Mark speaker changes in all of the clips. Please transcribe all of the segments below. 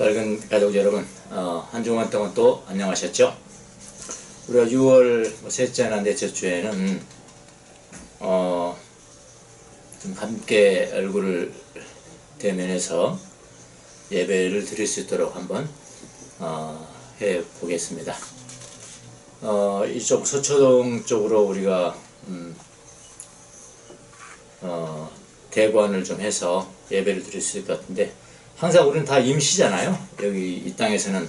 Speaker 1: 밝은 가족 여러분, 한 주간 동안 또 안녕하셨죠? 우리가 6월 셋째나 넷째 주에는 좀 함께 얼굴을 대면해서 예배를 드릴 수 있도록 한번 해 보겠습니다. 이쪽 서초동 쪽으로 우리가 대관을 좀 해서 예배를 드릴 수 있을 것 같은데, 항상 우리는 다 임시잖아요. 여기 이 땅에서는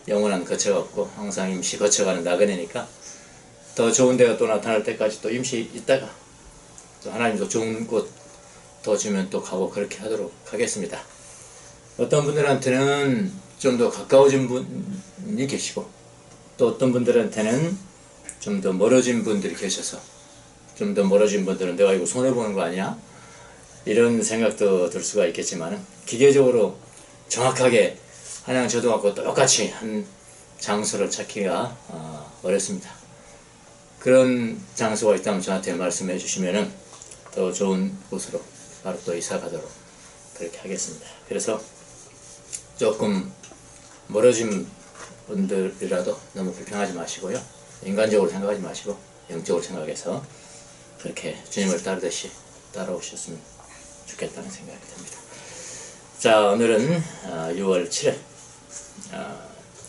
Speaker 1: 영원한 거처가 없고 항상 임시 거쳐가는 나그네니까 더 좋은 데가 또 나타날 때까지 또 임시 있다가 또 하나님도 좋은 곳 더 주면 또 가고 그렇게 하도록 하겠습니다. 어떤 분들한테는 좀 더 가까워진 분이 계시고, 또 어떤 분들한테는 좀 더 멀어진 분들이 계셔서, 좀 더 멀어진 분들은 내가 이거 손해보는 거 아니야? 이런 생각도 들 수가 있겠지만, 기계적으로 정확하게 한양초등학교 똑같이 한 장소를 찾기가 어렵습니다. 그런 장소가 있다면 저한테 말씀해 주시면은 더 좋은 곳으로 바로 또 이사 가도록 그렇게 하겠습니다. 그래서 조금 멀어진 분들이라도 너무 불평하지 마시고요. 인간적으로 생각하지 마시고 영적으로 생각해서 그렇게 주님을 따르듯이 따라오셨으면 좋겠다는 생각이 듭니다. 자, 오늘은 6월 7일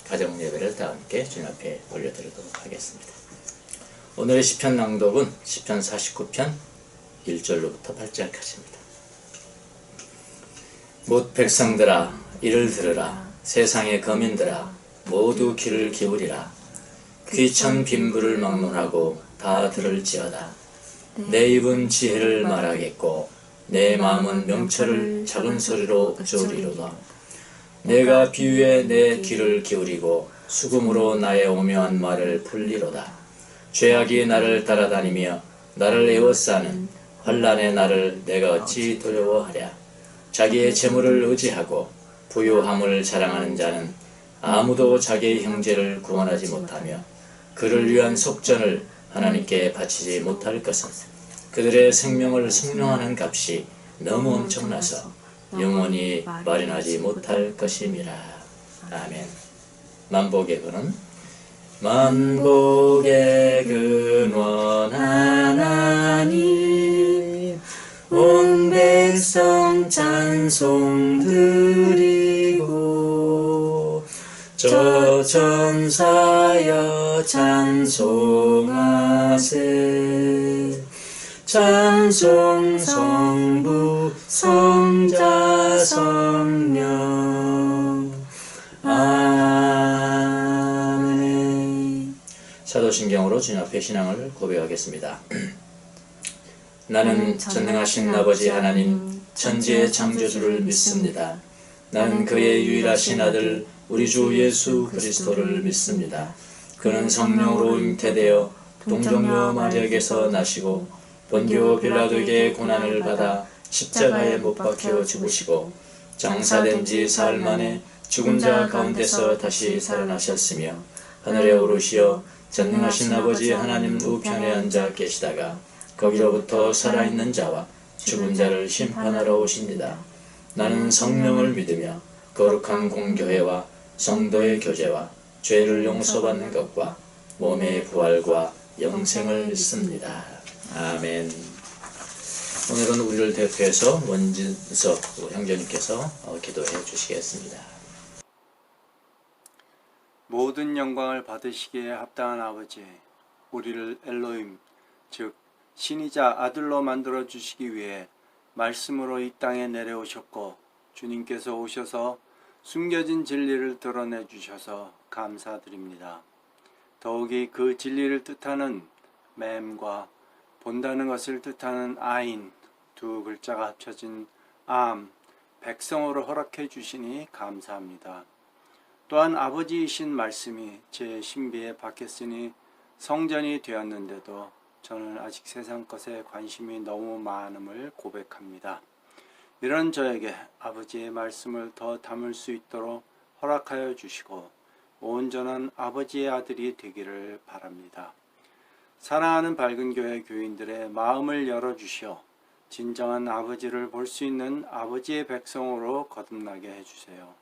Speaker 1: 가정 예배를 다 함께 주님 앞에 올려드리도록 하겠습니다. 오늘의 시편 낭독은 시편 49편 1절로부터 8절까지입니다. 못 백성들아 이를 들으라. 세상의 거민들아 모두 귀를 기울이라. 귀천 빈부를 막론하고 다 들을지어다. 내 입은 지혜를 말하겠고 내 마음은 명철을 작은 소리로 조리로다. 내가 비유에 내 귀를 기울이고 수금으로 나의 오묘한 말을 풀리로다. 죄악이 나를 따라다니며 나를 에워싸는 환난의 나를 내가 어찌 두려워하랴. 자기의 재물을 의지하고 부유함을 자랑하는 자는 아무도 자기의 형제를 구원하지 못하며 그를 위한 속전을 하나님께 바치지 못할 것은 그들의 생명을 생명하는 값이 너무 엄청나서 영원히 마련하지 못할 것임이라. 아멘. 만복의 근원. 만복의 근원 하나님 온 백성 찬송 드리고 저 천사여 찬송하세. 찬송 성부 성자 성령 아멘. 사도신경으로 주님 앞에 신앙을 고백하겠습니다. 나는 전능하신 아버지 하나님 천지의 창조주를 믿습니다. 나는 그의 유일하신 아들 우리 주 예수 그리스도를 믿습니다. 그는 성령으로 잉태되어 동정녀 마리아에게서 나시고 본디오 빌라도에게 고난을 받아 십자가에 못 박혀 죽으시고 장사된 지 사흘 만에 죽은 자 가운데서 다시 살아나셨으며 하늘에 오르시어 전능하신 아버지 하나님 우편에 앉아 계시다가 거기로부터 살아있는 자와 죽은 자를 심판하러 오십니다. 나는 성령을 믿으며 거룩한 공교회와 성도의 교제와 죄를 용서받는 것과 몸의 부활과 영생을 믿습니다. 아멘. 오늘은 우리를 대표해서 원진석 형제님께서 기도해 주시겠습니다.
Speaker 2: 모든 영광을 받으시기에 합당한 아버지, 우리를 엘로힘, 즉 신이자 아들로 만들어 주시기 위해 말씀으로 이 땅에 내려오셨고 주님께서 오셔서 숨겨진 진리를 드러내 주셔서 감사드립니다. 더욱이 그 진리를 뜻하는 맴과 본다는 것을 뜻하는 아인 두 글자가 합쳐진 암, 백성으로 허락해 주시니 감사합니다. 또한 아버지이신 말씀이 제 신비에 박혔으니 성전이 되었는데도 저는 아직 세상 것에 관심이 너무 많음을 고백합니다. 이런 저에게 아버지의 말씀을 더 담을 수 있도록 허락하여 주시고 온전한 아버지의 아들이 되기를 바랍니다. 사랑하는 밝은 교회 교인들의 마음을 열어주시어 진정한 아버지를 볼 수 있는 아버지의 백성으로 거듭나게 해주세요.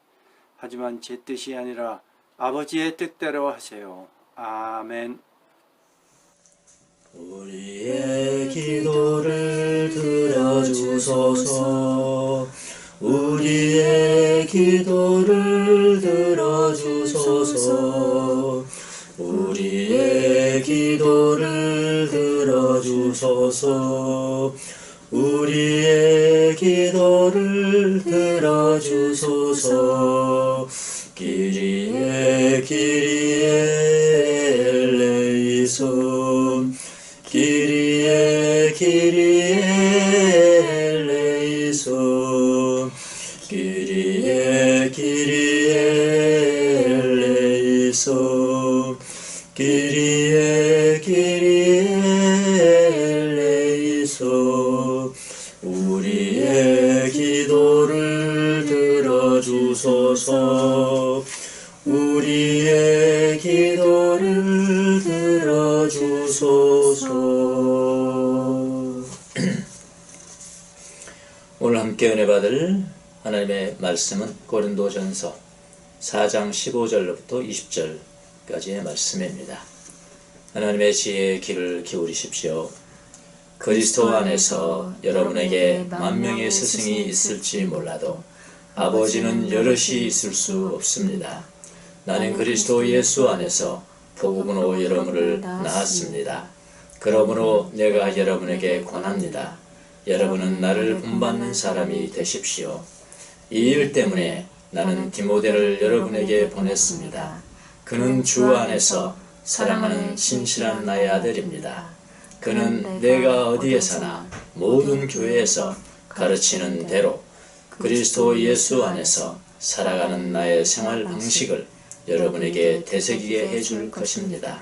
Speaker 2: 하지만 제 뜻이 아니라 아버지의 뜻대로 하세요. 아멘.
Speaker 1: 우리의 기도를 들어주소서. 우리의 기도를 들어주소서. 우리의 기도를 들어주소서. 우리의 기도를 들어주소서. 기리에 기리에 엘레이손. 기리에 기리에 엘레이손. 기리에 기리에 엘레이손. 기리에 기리에 엘레이손. 우리의 기도를 들어주소서. 우리의 기도를 들어주소서. 오늘 함께 은혜 받을 하나님의 말씀은 고린도전서 4장 15절로부터 20절까지의 말씀입니다. 하나님의 지혜의 귀를 기울이십시오. 그리스도 안에서 여러분에게 만명의 스승이 있을지 몰라도 아버지는 여럿이 있을 수 없습니다. 나는 그리스도 예수 안에서 복음으로 여러분을 낳았습니다. 그러므로 내가 여러분에게 권합니다. 여러분은 나를 본받는 사람이 되십시오. 이 일 때문에 나는 디모데를 여러분에게 보냈습니다. 그는 주 안에서 사랑하는 신실한 나의 아들입니다. 그는 내가 어디에서나 모든 교회에서 가르치는 대로 그리스도 예수 안에서 살아가는 나의 생활 방식을 여러분에게 되새기게 해줄 것입니다.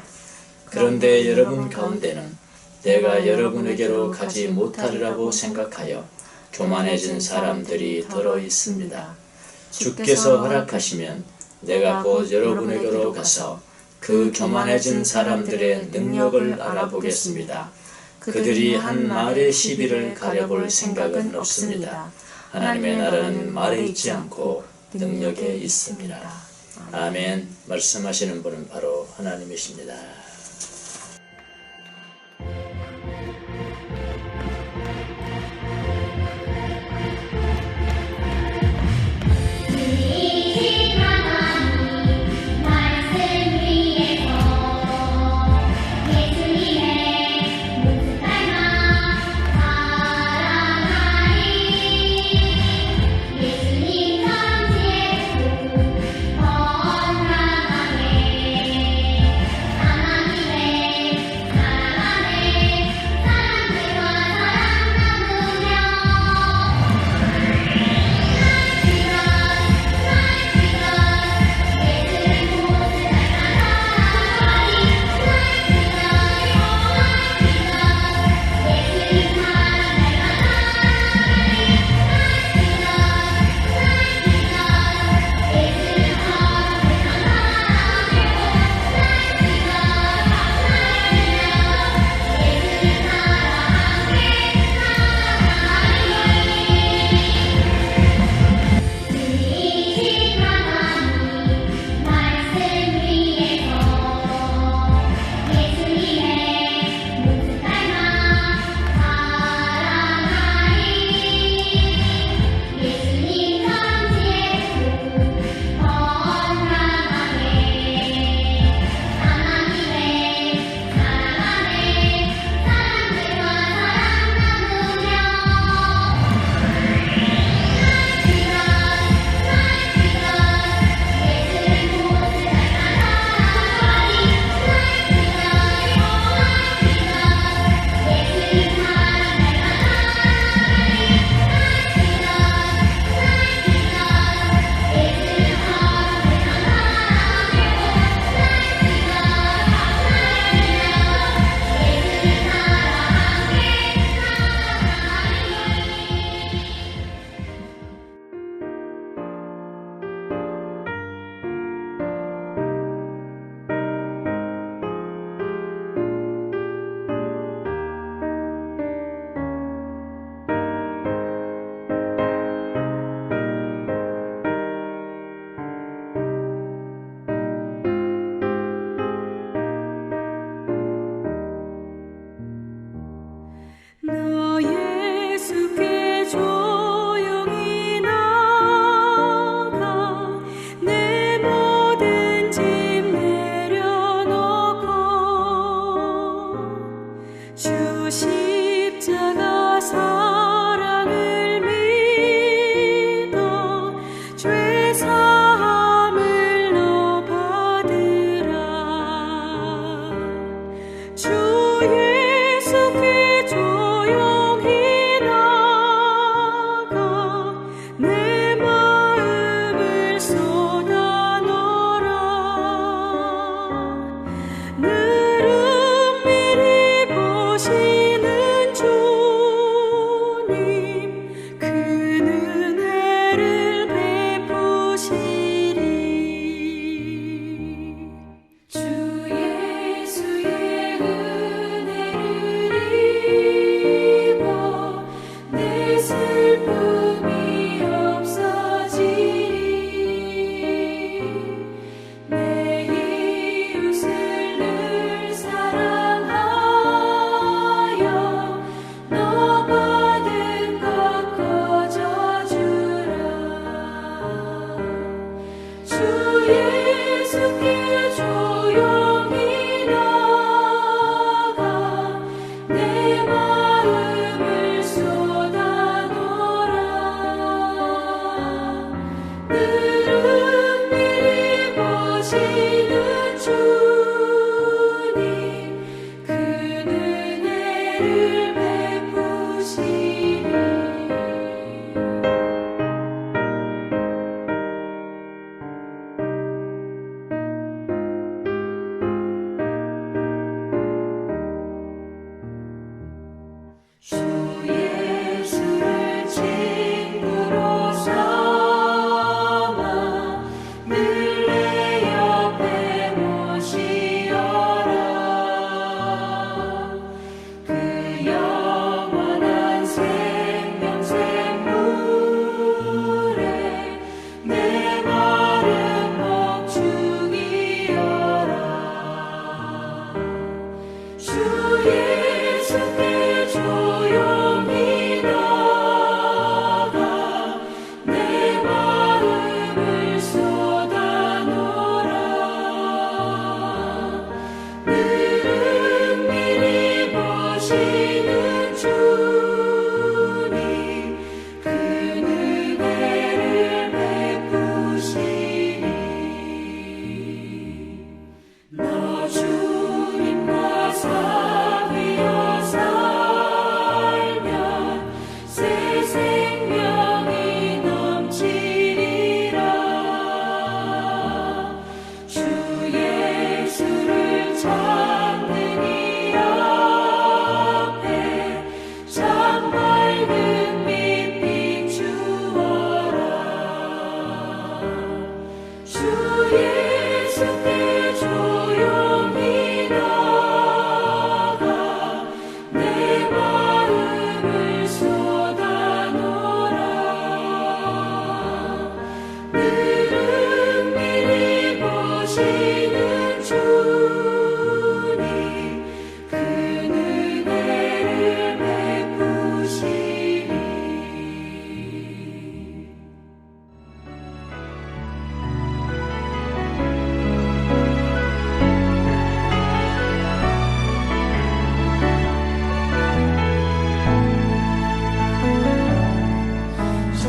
Speaker 1: 그런데 여러분 가운데는 내가 여러분에게로 가지 못하리라고 생각하여 교만해진 사람들이 들어 있습니다. 주께서 허락하시면 내가 곧 여러분에게로 가서 그 교만해진 사람들의 능력을 알아보겠습니다. 그들이 한 말의 시비를 가려볼 생각은 없습니다. 하나님의 나라는 말에 있지 않고 능력에 있습니다. 아멘. 말씀하시는 분은 바로 하나님이십니다.
Speaker 3: 하나님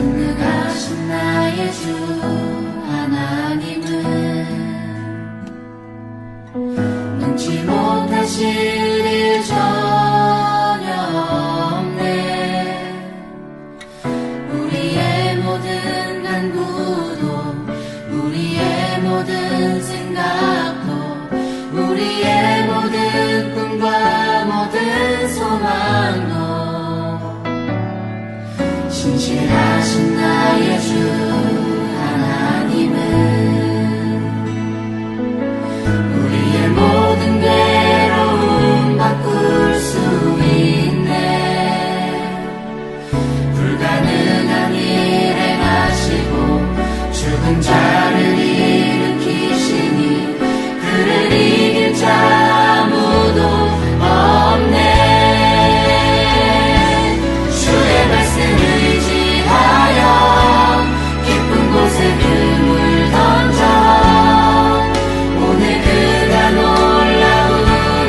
Speaker 3: 전능하신 나의 주 하나님은 능치 못하실 일 전혀 없네. 우리의 모든 간구도 우리의 모든 생각도 우리의 모든 꿈과 모든 소망도 신실하신 나의 주 하나님은 우리의 모든 괴로움 바꿀 수 있네. 불가능한 일 행하시고 죽은 자를 일으키시니 그를 이길 자 아무도 없네. 주의 말씀을 의지하여 깊은 곳에 그물 던져 오늘 그가 놀라운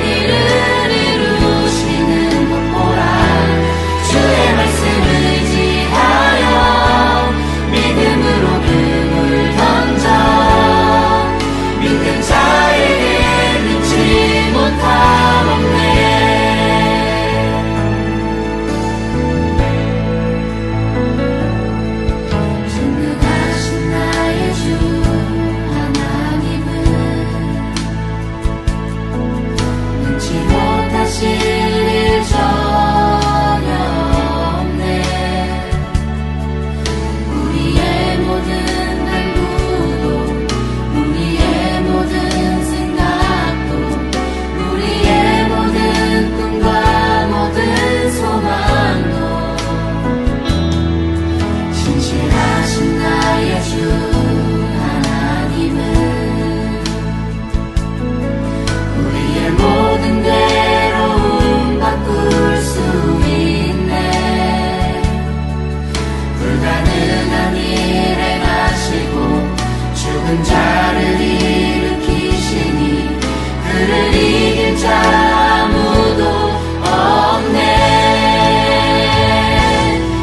Speaker 3: 일을 이루시는 것 보라. 주의 말씀을 의지하여 믿음으로 그물 던져 믿는 자에게 능치 못함 없네. 전능하신 나의 주 하나님은 능치 못하실 일 전혀 없네. 우리의 모든 간구도 우리의 모든 생각도 우리의 모든 꿈과 모든 소망도 신실하신 나의 주 하나님은 우리의 모든 괴로움 바꿀 수 있네. 불가능한 일 행하시고 죽은 자를 일으키시니 그를 이길 자 아무도 없네.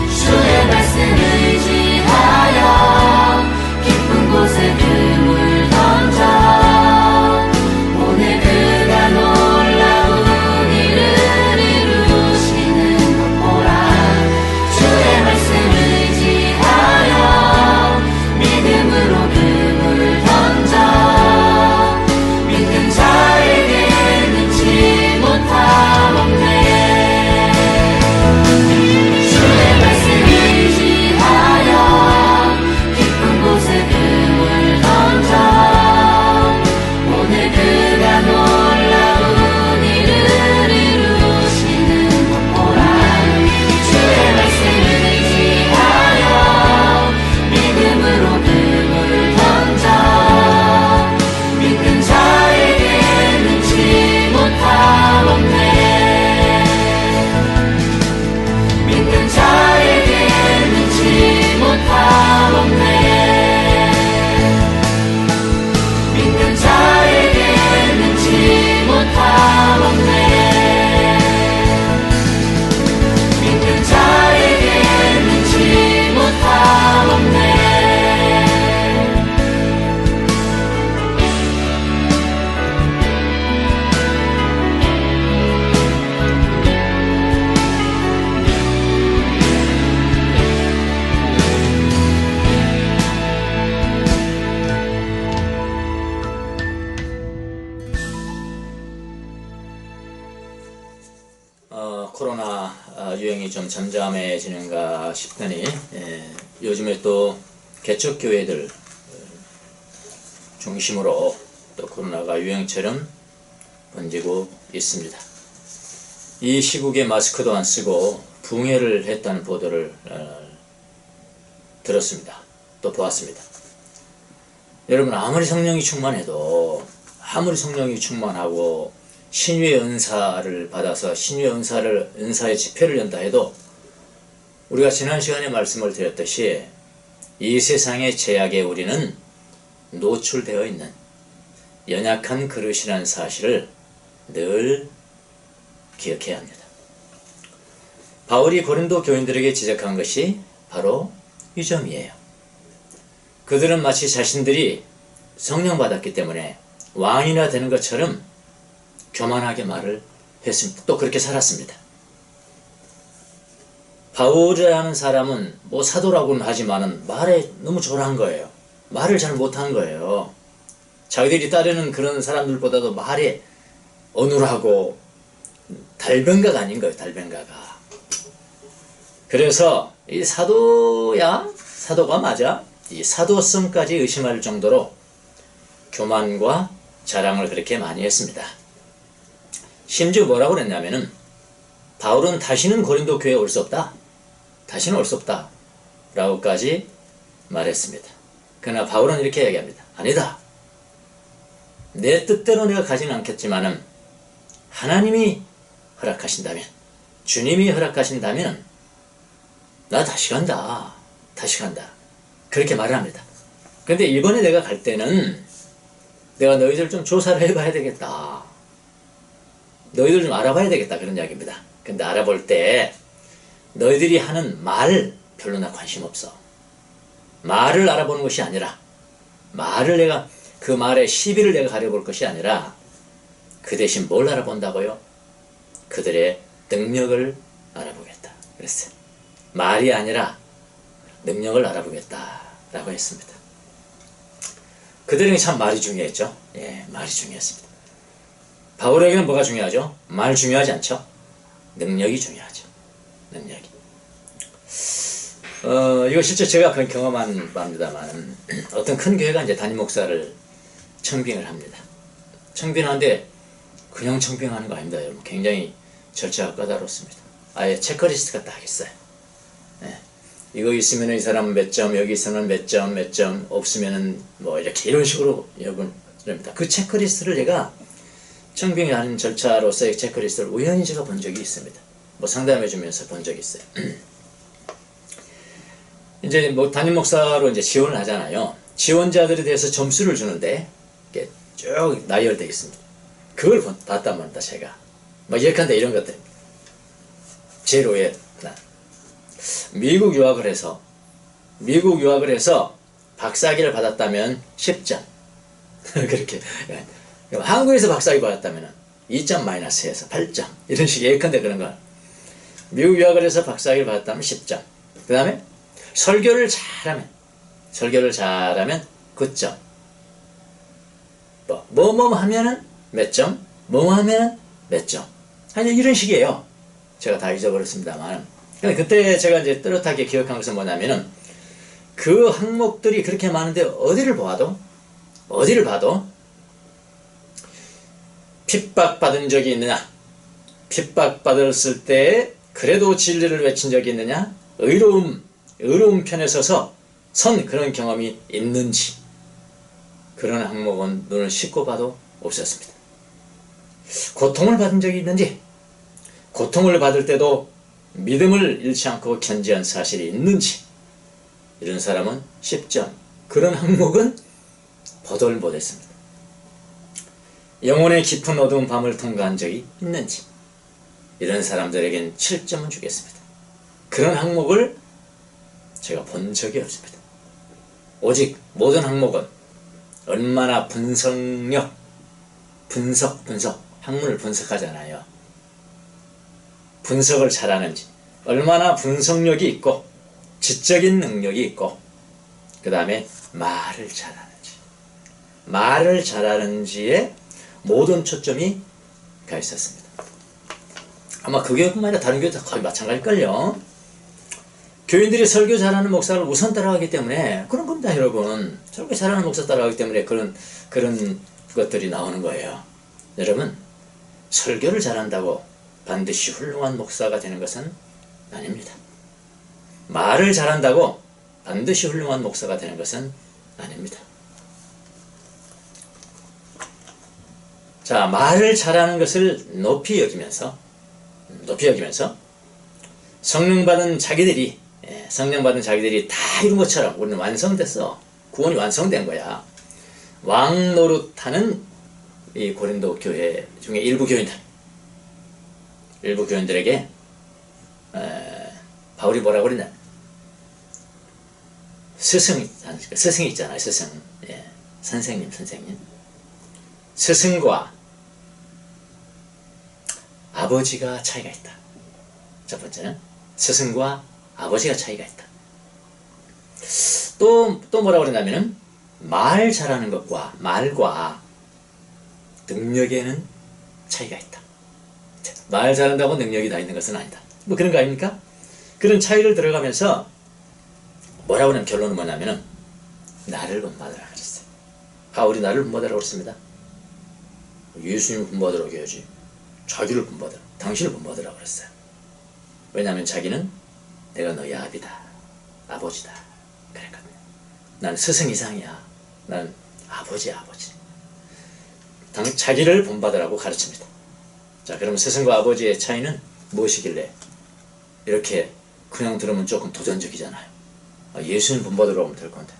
Speaker 3: 주의 말씀을 의지하여 깊은 곳에 그물 던져 오늘 그가 놀라운 일을 이루시는 것 보라. 주의 말씀을 의지하여 믿음으로 그물 던져 믿는 자에게 능치 못함 없네. 주의 말씀을 의지하여 깊은 곳에 그물 던져 오늘 그가 놀라운 일을 이루시는 것 보라. 주의 말씀을 의지하여 믿음으로 그물 던져 믿는 자에게 능치 못함 없네. 믿는 자에게 능치 못함 없네. 믿는 자에게 능치 못함 없네. 믿는 자에게 능치 못함 없네.
Speaker 1: 코로나 유행이 좀 잠잠해지는가 싶더니 요즘에 또 개척교회들 중심으로 또 코로나가 유행처럼 번지고 있습니다. 이 시국에 마스크도 안 쓰고 붕해를 했다는 보도를 들었습니다. 또 보았습니다. 여러분, 아무리 성령이 충만하고 신유의 은사를 받아서 은사의 집회를 연다 해도 우리가 지난 시간에 말씀을 드렸듯이 이 세상의 제약에 우리는 노출되어 있는 연약한 그릇이라는 사실을 늘 기억해야 합니다. 바울이 고린도 교인들에게 지적한 것이 바로 이 점이에요. 그들은 마치 자신들이 성령 받았기 때문에 왕이나 되는 것처럼 교만하게 말을 했습니다. 또 그렇게 살았습니다. 바울이라는 사람은 뭐 사도라고는 하지만은 말에 너무 조용한 거예요. 말을 잘 못한 거예요. 자기들이 따르는 그런 사람들보다도 말에 어눌하고 달변가가 아닌 거예요. 달변가가. 그래서 이 사도야? 사도가 맞아? 이 사도성까지 의심할 정도로 교만과 자랑을 그렇게 많이 했습니다. 심지어 뭐라고 그랬냐면은 바울은 다시는 고린도 교회에 올 수 없다. 다시는 올 수 없다. 라고까지 말했습니다. 그러나 바울은 이렇게 얘기합니다. 아니다. 내 뜻대로 내가 가지는 않겠지만은 하나님이 허락하신다면, 주님이 허락하신다면 나 다시 간다. 다시 간다. 그렇게 말을 합니다. 근데 이번에 내가 갈 때는 내가 너희들 좀 조사를 해봐야 되겠다. 너희들 좀 알아봐야 되겠다. 그런 이야기입니다. 근데 알아볼 때 너희들이 하는 말 별로 나 관심 없어. 말을 알아보는 것이 아니라 말을 내가 그 말의 시비를 내가 가려볼 것이 아니라 그 대신 뭘 알아본다고요? 그들의 능력을 알아보겠다. 그랬어요. 말이 아니라 능력을 알아보겠다 라고 했습니다. 그들에게 참 말이 중요했죠. 예, 말이 중요했습니다. 바울에게는 뭐가 중요하죠? 말 중요하지 않죠? 능력이 중요하죠. 능력이. 이거 실제 제가 경험한 바입니다만 어떤 큰 교회가 이제 담임 목사를 청빙을 합니다. 청빙하는데 그냥 청빙하는 거 아닙니다. 여러분. 굉장히 절차가 까다롭습니다. 아예 체크리스트가 딱 있어요. 네. 이거 있으면 이 사람은 몇 점, 여기 있으면 몇 점, 몇 점, 없으면은 뭐 이렇게 이런 식으로 여러분 그럽니다. 그 체크리스트를 제가 청빙하는 절차로서의 체크리스트를 우연히 제가 본 적이 있습니다. 뭐 상담해 주면서 본 적이 있어요. 이제 뭐 담임 목사로 이제 지원을 하잖아요. 지원자들에 대해서 점수를 주는데 이게 쭉 나열되어 있습니다. 그걸 봤단 말입니다. 제가 뭐 예컨대 이런 것들 제로에 미국 유학을 해서 박사학위를 받았다면 10점 그렇게 한국에서 박사학위 받았다면 2점 마이너스해서 8점 이런 식의 예컨대 그런 거. 미국 유학을 해서 박사학위를 받았다면 10점. 그 다음에 설교를 잘하면 9점. 뭐 하면은 몇 점, 뭐 하면은 몇 점. 아니 이런 식이에요. 제가 다 잊어버렸습니다만. 그때 제가 이제 뚜렷하게 기억한 것은 뭐냐면은 그 항목들이 그렇게 많은데 어디를 봐도 핍박받은 적이 있느냐, 핍박받았을 때 그래도 진리를 외친 적이 있느냐, 의로움 편에 서서 선 그런 경험이 있는지, 그런 항목은 눈을 씻고 봐도 없었습니다. 고통을 받은 적이 있는지, 고통을 받을 때도 믿음을 잃지 않고 견지한 사실이 있는지, 이런 사람은 10점, 그런 항목은 보도를 못했습니다. 영혼의 깊은 어두운 밤을 통과한 적이 있는지, 이런 사람들에겐 7점을 주겠습니다. 그런 항목을 제가 본 적이 없습니다. 오직 모든 항목은 얼마나 분석, 학문을 분석하잖아요. 분석을 잘하는지, 얼마나 분석력이 있고 지적인 능력이 있고, 그 다음에 말을 잘하는지에 모든 초점이 가 있었습니다. 아마 그 교회뿐만 아니라 다른 교회도 거의 마찬가지일걸요. 교인들이 설교 잘하는 목사를 우선 따라가기 때문에 그런 겁니다, 여러분. 설교 잘하는 목사 따라가기 때문에 그런 것들이 나오는 거예요. 여러분, 설교를 잘한다고 반드시 훌륭한 목사가 되는 것은 아닙니다. 말을 잘한다고 반드시 훌륭한 목사가 되는 것은 아닙니다. 자, 말을 잘하는 것을 높이 여기면서 성령 받은 자기들이 다 이룬 것처럼 우리는 완성됐어. 구원이 완성된 거야. 왕 노릇하는 이 고린도 교회 중에 일부 교인들에게 바울이 뭐라고 그랬냐? 스승 있잖아요. 스승. 예. 선생님. 스승과 아버지가 차이가 있다. 첫 번째는 스승과 아버지가 차이가 있다. 또 뭐라고 그러냐면은 말 잘하는 것과 말과 능력에는 차이가 있다. 말 잘한다고 능력이 다 있는 것은 아니다. 뭐 그런 거 아닙니까? 그런 차이를 들어가면서 뭐라고 하는 결론은 뭐냐면은 나를 본받으라 그랬어요. 바울이 나를 본받으라고 그랬습니다. 예수님을 본받으라고 해야지. 자기를 본받으라. 당신을 본받으라고 그랬어요. 왜냐하면 자기는 내가 너의 아비다. 아버지다. 그랬거든요. 난 스승 이상이야. 난 아버지야, 아버지. 자기를 본받으라고 가르칩니다. 자, 그럼 스승과 아버지의 차이는 무엇이길래 이렇게 그냥 들으면 조금 도전적이잖아요. 예수님 본받으라고 하면 될 건데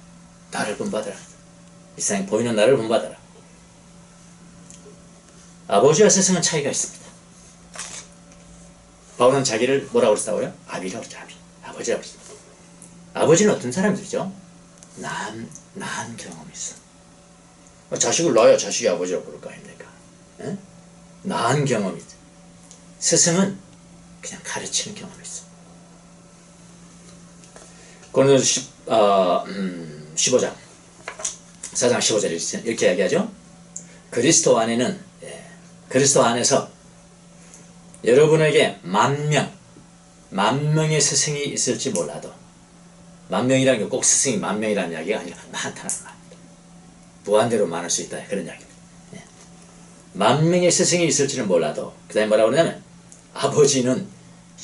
Speaker 1: 나를 본받으라. 이 세상에 보이는 나를 본받아라. 아버지와 스승은 차이가 있습니다. 바울은 자기를 뭐라고 그랬다고요? 아비라고 그랬죠. 아버지라고 그랬습니다. 아버지는 어떤 사람들이죠? 낳은 경험이 있어. 자식을 낳아야 자식이 아버지라고 부를 거 아닙니까? 에? 낳은 경험이 있어. 스승은 그냥 가르치는 경험이 있어. 고린도서 15장 4장 15절에 이렇게 이야기하죠. 그리스도 안에는 그리스도 안에서 여러분에게 만 명의 스승이 있을지 몰라도 만 명이라는 게 꼭 스승이 만 명이라는 이야기가 아니라 많다는 말입니다. 무한대로 많을 수 있다 그런 이야기입니다. 만 명의 스승이 있을지는 몰라도 그 다음에 뭐라고 그러냐면 아버지는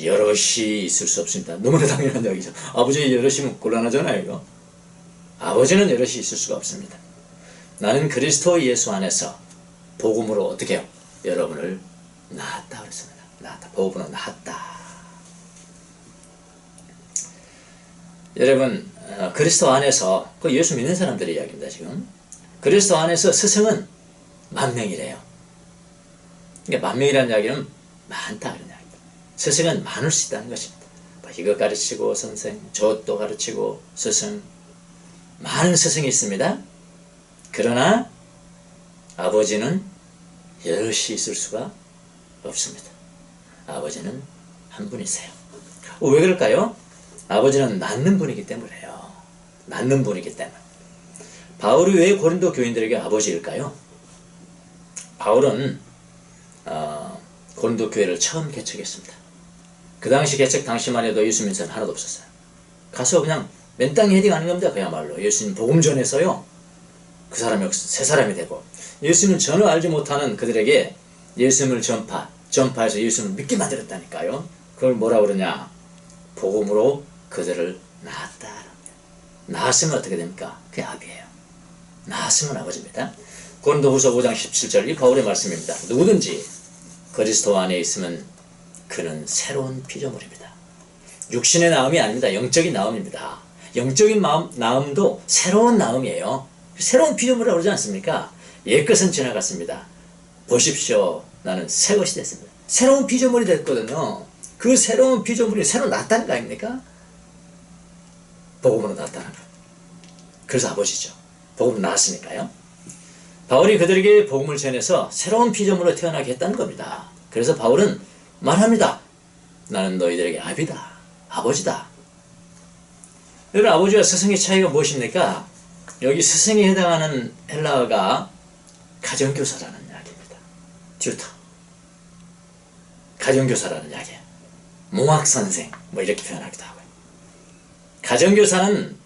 Speaker 1: 여럿이 있을 수 없습니다. 너무나 당연한 이야기죠. 아버지 여럿이면 곤란하잖아요. 이거. 아버지는 여럿이 있을 수가 없습니다. 나는 그리스도 예수 안에서 복음으로 어떻게 해요? 여러분을 낳았다 그랬습니다. 낳았다. 복음으로 낳았다. 여러분 그리스도 안에서 그 예수 믿는 사람들의 이야기입니다. 지금 그리스도 안에서 스승은 만 명이래요. 그러니까 만 명이라는 이야기는 많다 그런 이야기입니다. 스승은 많을 수 있다는 것입니다. 이거 가르치고 선생, 저것도 가르치고 스승, 많은 스승이 있습니다. 그러나 아버지는 여럿이 있을 수가 없습니다. 아버지는 한 분이세요. 왜 그럴까요? 아버지는 낳는 분이기 때문에요. 낳는 분이기 때문에. 바울이 왜 고린도 교인들에게 아버지일까요? 바울은 고린도 교회를 처음 개척했습니다. 그 당시 개척 당시만 해도 예수 믿는 사람 하나도 없었어요. 가서 그냥 맨 땅에 헤딩하는 겁니다. 그야말로 예수님 복음 전해서요. 그 사람이 새 사람이 되고 예수님을 전혀 알지 못하는 그들에게 예수님을 전파해서 예수님을 믿게 만들었다니까요. 그걸 뭐라 그러냐? 복음으로 그들을 낳았다. 낳았으면 어떻게 됩니까? 그게 아비예요. 낳았으면 아버지입니다. 고린도후서 5장 17절 이 바울의 말씀입니다. 누구든지 그리스도 안에 있으면 그는 새로운 피조물입니다. 육신의 나음이 아닙니다. 영적인 나음입니다. 영적인 나음도 새로운 나음이에요. 새로운 피조물이라고 그러지 않습니까? 옛것은 지나갔습니다. 보십시오. 나는 새 것이 됐습니다. 새로운 피조물이 됐거든요. 그 새로운 피조물이 새로 났다는 거 아닙니까? 복음으로 났다는 거. 그래서 아버지죠. 복음으로 났으니까요. 바울이 그들에게 복음을 전해서 새로운 피조물로 태어나게 했다는 겁니다. 그래서 바울은 말합니다. 나는 너희들에게 아비다. 아버지다. 여러분 아버지와 스승의 차이가 무엇입니까? 여기 스승에 해당하는 헬라어가 가정교사라는 이야기입니다. 튜터. 가정교사라는 이야기예요. 몽학선생 뭐 이렇게 표현하기도 하고요. 가정교사는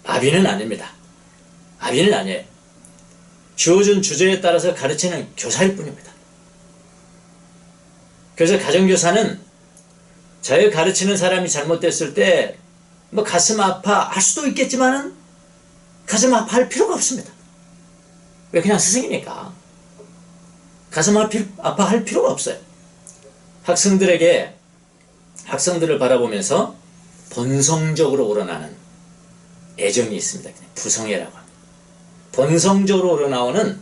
Speaker 1: 아비는 아닙니다. 아비는 아니에요. 주어진 주제에 따라서 가르치는 교사일 뿐입니다. 그래서 가정교사는 자기가 가르치는 사람이 잘못됐을 때 뭐 가슴 아파할 수도 있겠지만은 가슴 아파할 필요가 없습니다. 왜? 그냥 스승이니까. 가슴 아파할 필요가 없어요. 학생들을 바라보면서 본성적으로 우러나는 애정이 있습니다. 부성애라고 합니다. 본성적으로 우러나오는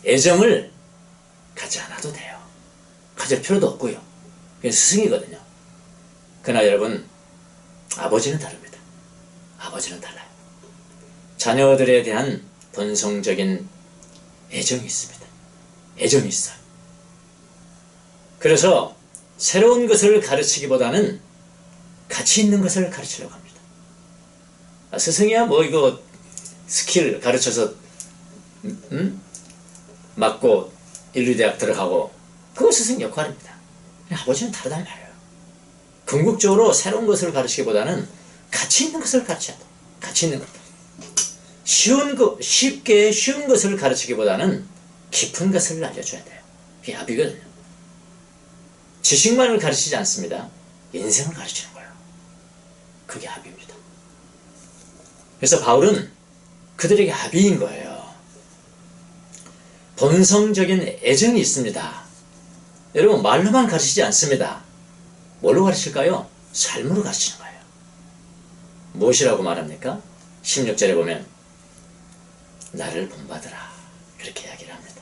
Speaker 1: 애정을 갖지 않아도 돼요. 가질 필요도 없고요. 그게 스승이거든요. 그러나 여러분 아버지는 다릅니다. 아버지는 달라요. 자녀들에 대한 본성적인 애정이 있습니다. 애정이 있어요. 그래서 새로운 것을 가르치기보다는 가치 있는 것을 가르치려고 합니다. 스승이야 뭐 이거 스킬 가르쳐서 맞고 인류대학 들어가고 그거 스승 역할입니다. 아버지는 다르단 말이에요. 궁극적으로 새로운 것을 가르치기보다는 가치 있는 것을 가르쳐야 돼. 가치 있는 것. 쉽게 쉬운 것을 가르치기보다는 깊은 것을 알려줘야 돼요. 그게 합이거든요. 지식만을 가르치지 않습니다. 인생을 가르치는 거예요. 그게 합입니다. 그래서 바울은 그들에게 합의인 거예요. 본성적인 애정이 있습니다. 여러분 말로만 가르치지 않습니다. 뭘로 가르칠까요? 삶으로 가르치는 거예요. 무엇이라고 말합니까? 16절에 보면 나를 본받으라 그렇게 이야기를 합니다.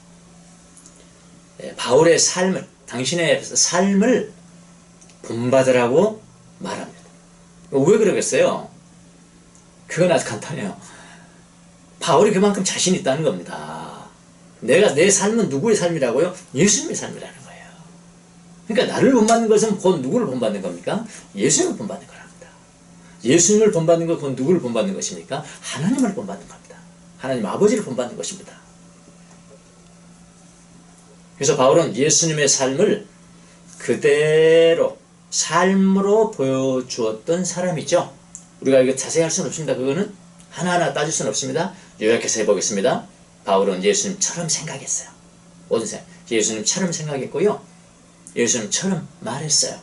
Speaker 1: 바울의 삶을 당신의 삶을 본받으라고 말합니다. 왜 그러겠어요? 그건 아주 간단해요. 바울이 그만큼 자신 있다는 겁니다. 내 삶은 누구의 삶이라고요? 예수님의 삶이라는 거예요. 그러니까 나를 본받는 것은 곧 누구를 본받는 겁니까? 예수님을 본받는 거랍니다. 예수님을 본받는 것 곧 누구를 본받는 것입니까? 하나님을 본받는 겁니다. 하나님 아버지를 본받는 것입니다. 그래서 바울은 예수님의 삶을 그대로 삶으로 보여주었던 사람이죠. 우리가 이거 자세히 할 수는 없습니다. 그거는 하나하나 따질 수는 없습니다. 요약해서 해보겠습니다. 바울은 예수님처럼 생각했어요. 모든 생각. 예수님처럼 생각했고요. 예수님처럼 말했어요.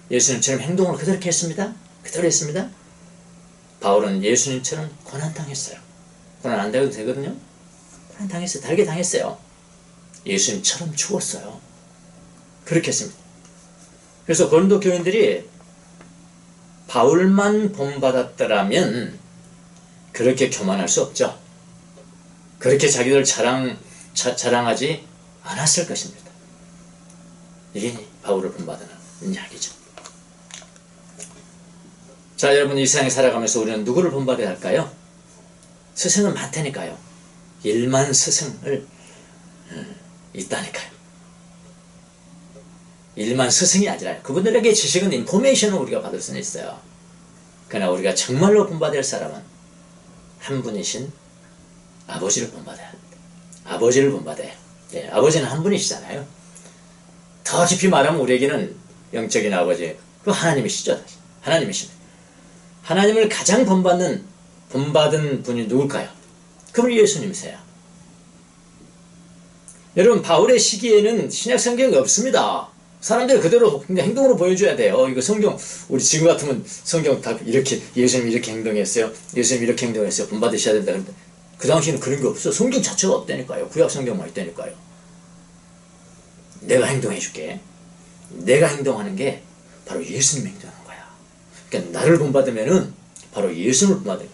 Speaker 1: 예수님처럼 행동을 그렇게 했습니다. 그대로 했습니다. 바울은 예수님처럼 고난당했어요. 고난 안 당해도 되거든요. 고난 당했어요. 달게 당했어요. 예수님처럼 죽었어요. 그렇게 했습니다. 그래서 고린도 교인들이 바울만 본받았더라면 그렇게 교만할 수 없죠. 그렇게 자기들 자랑하지 않았을 것입니다. 이게 바울을 본받는 이야기죠. 자, 여러분 이 세상에 살아가면서 우리는 누구를 본받아야 할까요? 스승은 많다니까요. 1만 스승을 있다니까요. 1만 스승이 아니라요. 그분들에게 지식은 인포메이션을 우리가 받을 수는 있어요. 그러나 우리가 정말로 본받아야 할 사람은 한 분이신 아버지를 본받아야 합니다. 아버지를 본받아야 해요. 네, 아버지는 한 분이시잖아요. 더 깊이 말하면 우리에게는 영적인 아버지, 그 하나님이시죠. 하나님이십니다. 하나님을 가장 본받은 분이 누굴까요? 그분이 예수님이세요. 여러분 바울의 시기에는 신약 성경이 없습니다. 사람들이 그대로 그냥 행동으로 보여줘야 돼요. 이거 성경 우리 지금 같으면 성경 다 이렇게 예수님 이렇게 행동했어요. 예수님 이렇게 행동했어요. 본받으셔야 된다. 그런데 그 당시에는 그런 게 없어. 성경 자체가 없다니까요. 구약 성경만 있다니까요. 내가 행동해 줄게. 내가 행동하는 게 바로 예수님 행동하는 거야. 그러니까 나를 본받으면은 바로 예수님을 본받아요.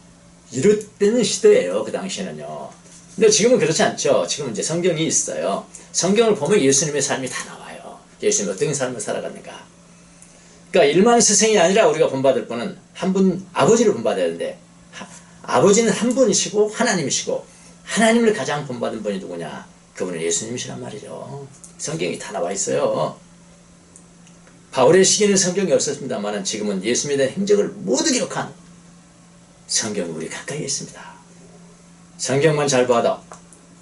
Speaker 1: 이랬던 시대예요. 그 당시에는요. 근데 지금은 그렇지 않죠. 지금은 이제 성경이 있어요. 성경을 보면 예수님의 삶이 다 나와요. 예수님이 어떤 삶을 살아갔는가. 그러니까 1만 스승이 아니라 우리가 본받을 분은 한 분, 아버지를 본받아야 되는데 아버지는 한 분이시고 하나님이시고 하나님을 가장 본받은 분이 누구냐? 그분은 예수님이시란 말이죠. 성경이 다 나와 있어요. 바울의 시기에는 성경이 없었습니다만 지금은 예수님에 대한 행적을 모두 기록한 성경이 우리 가까이에 있습니다. 성경만 잘 봐도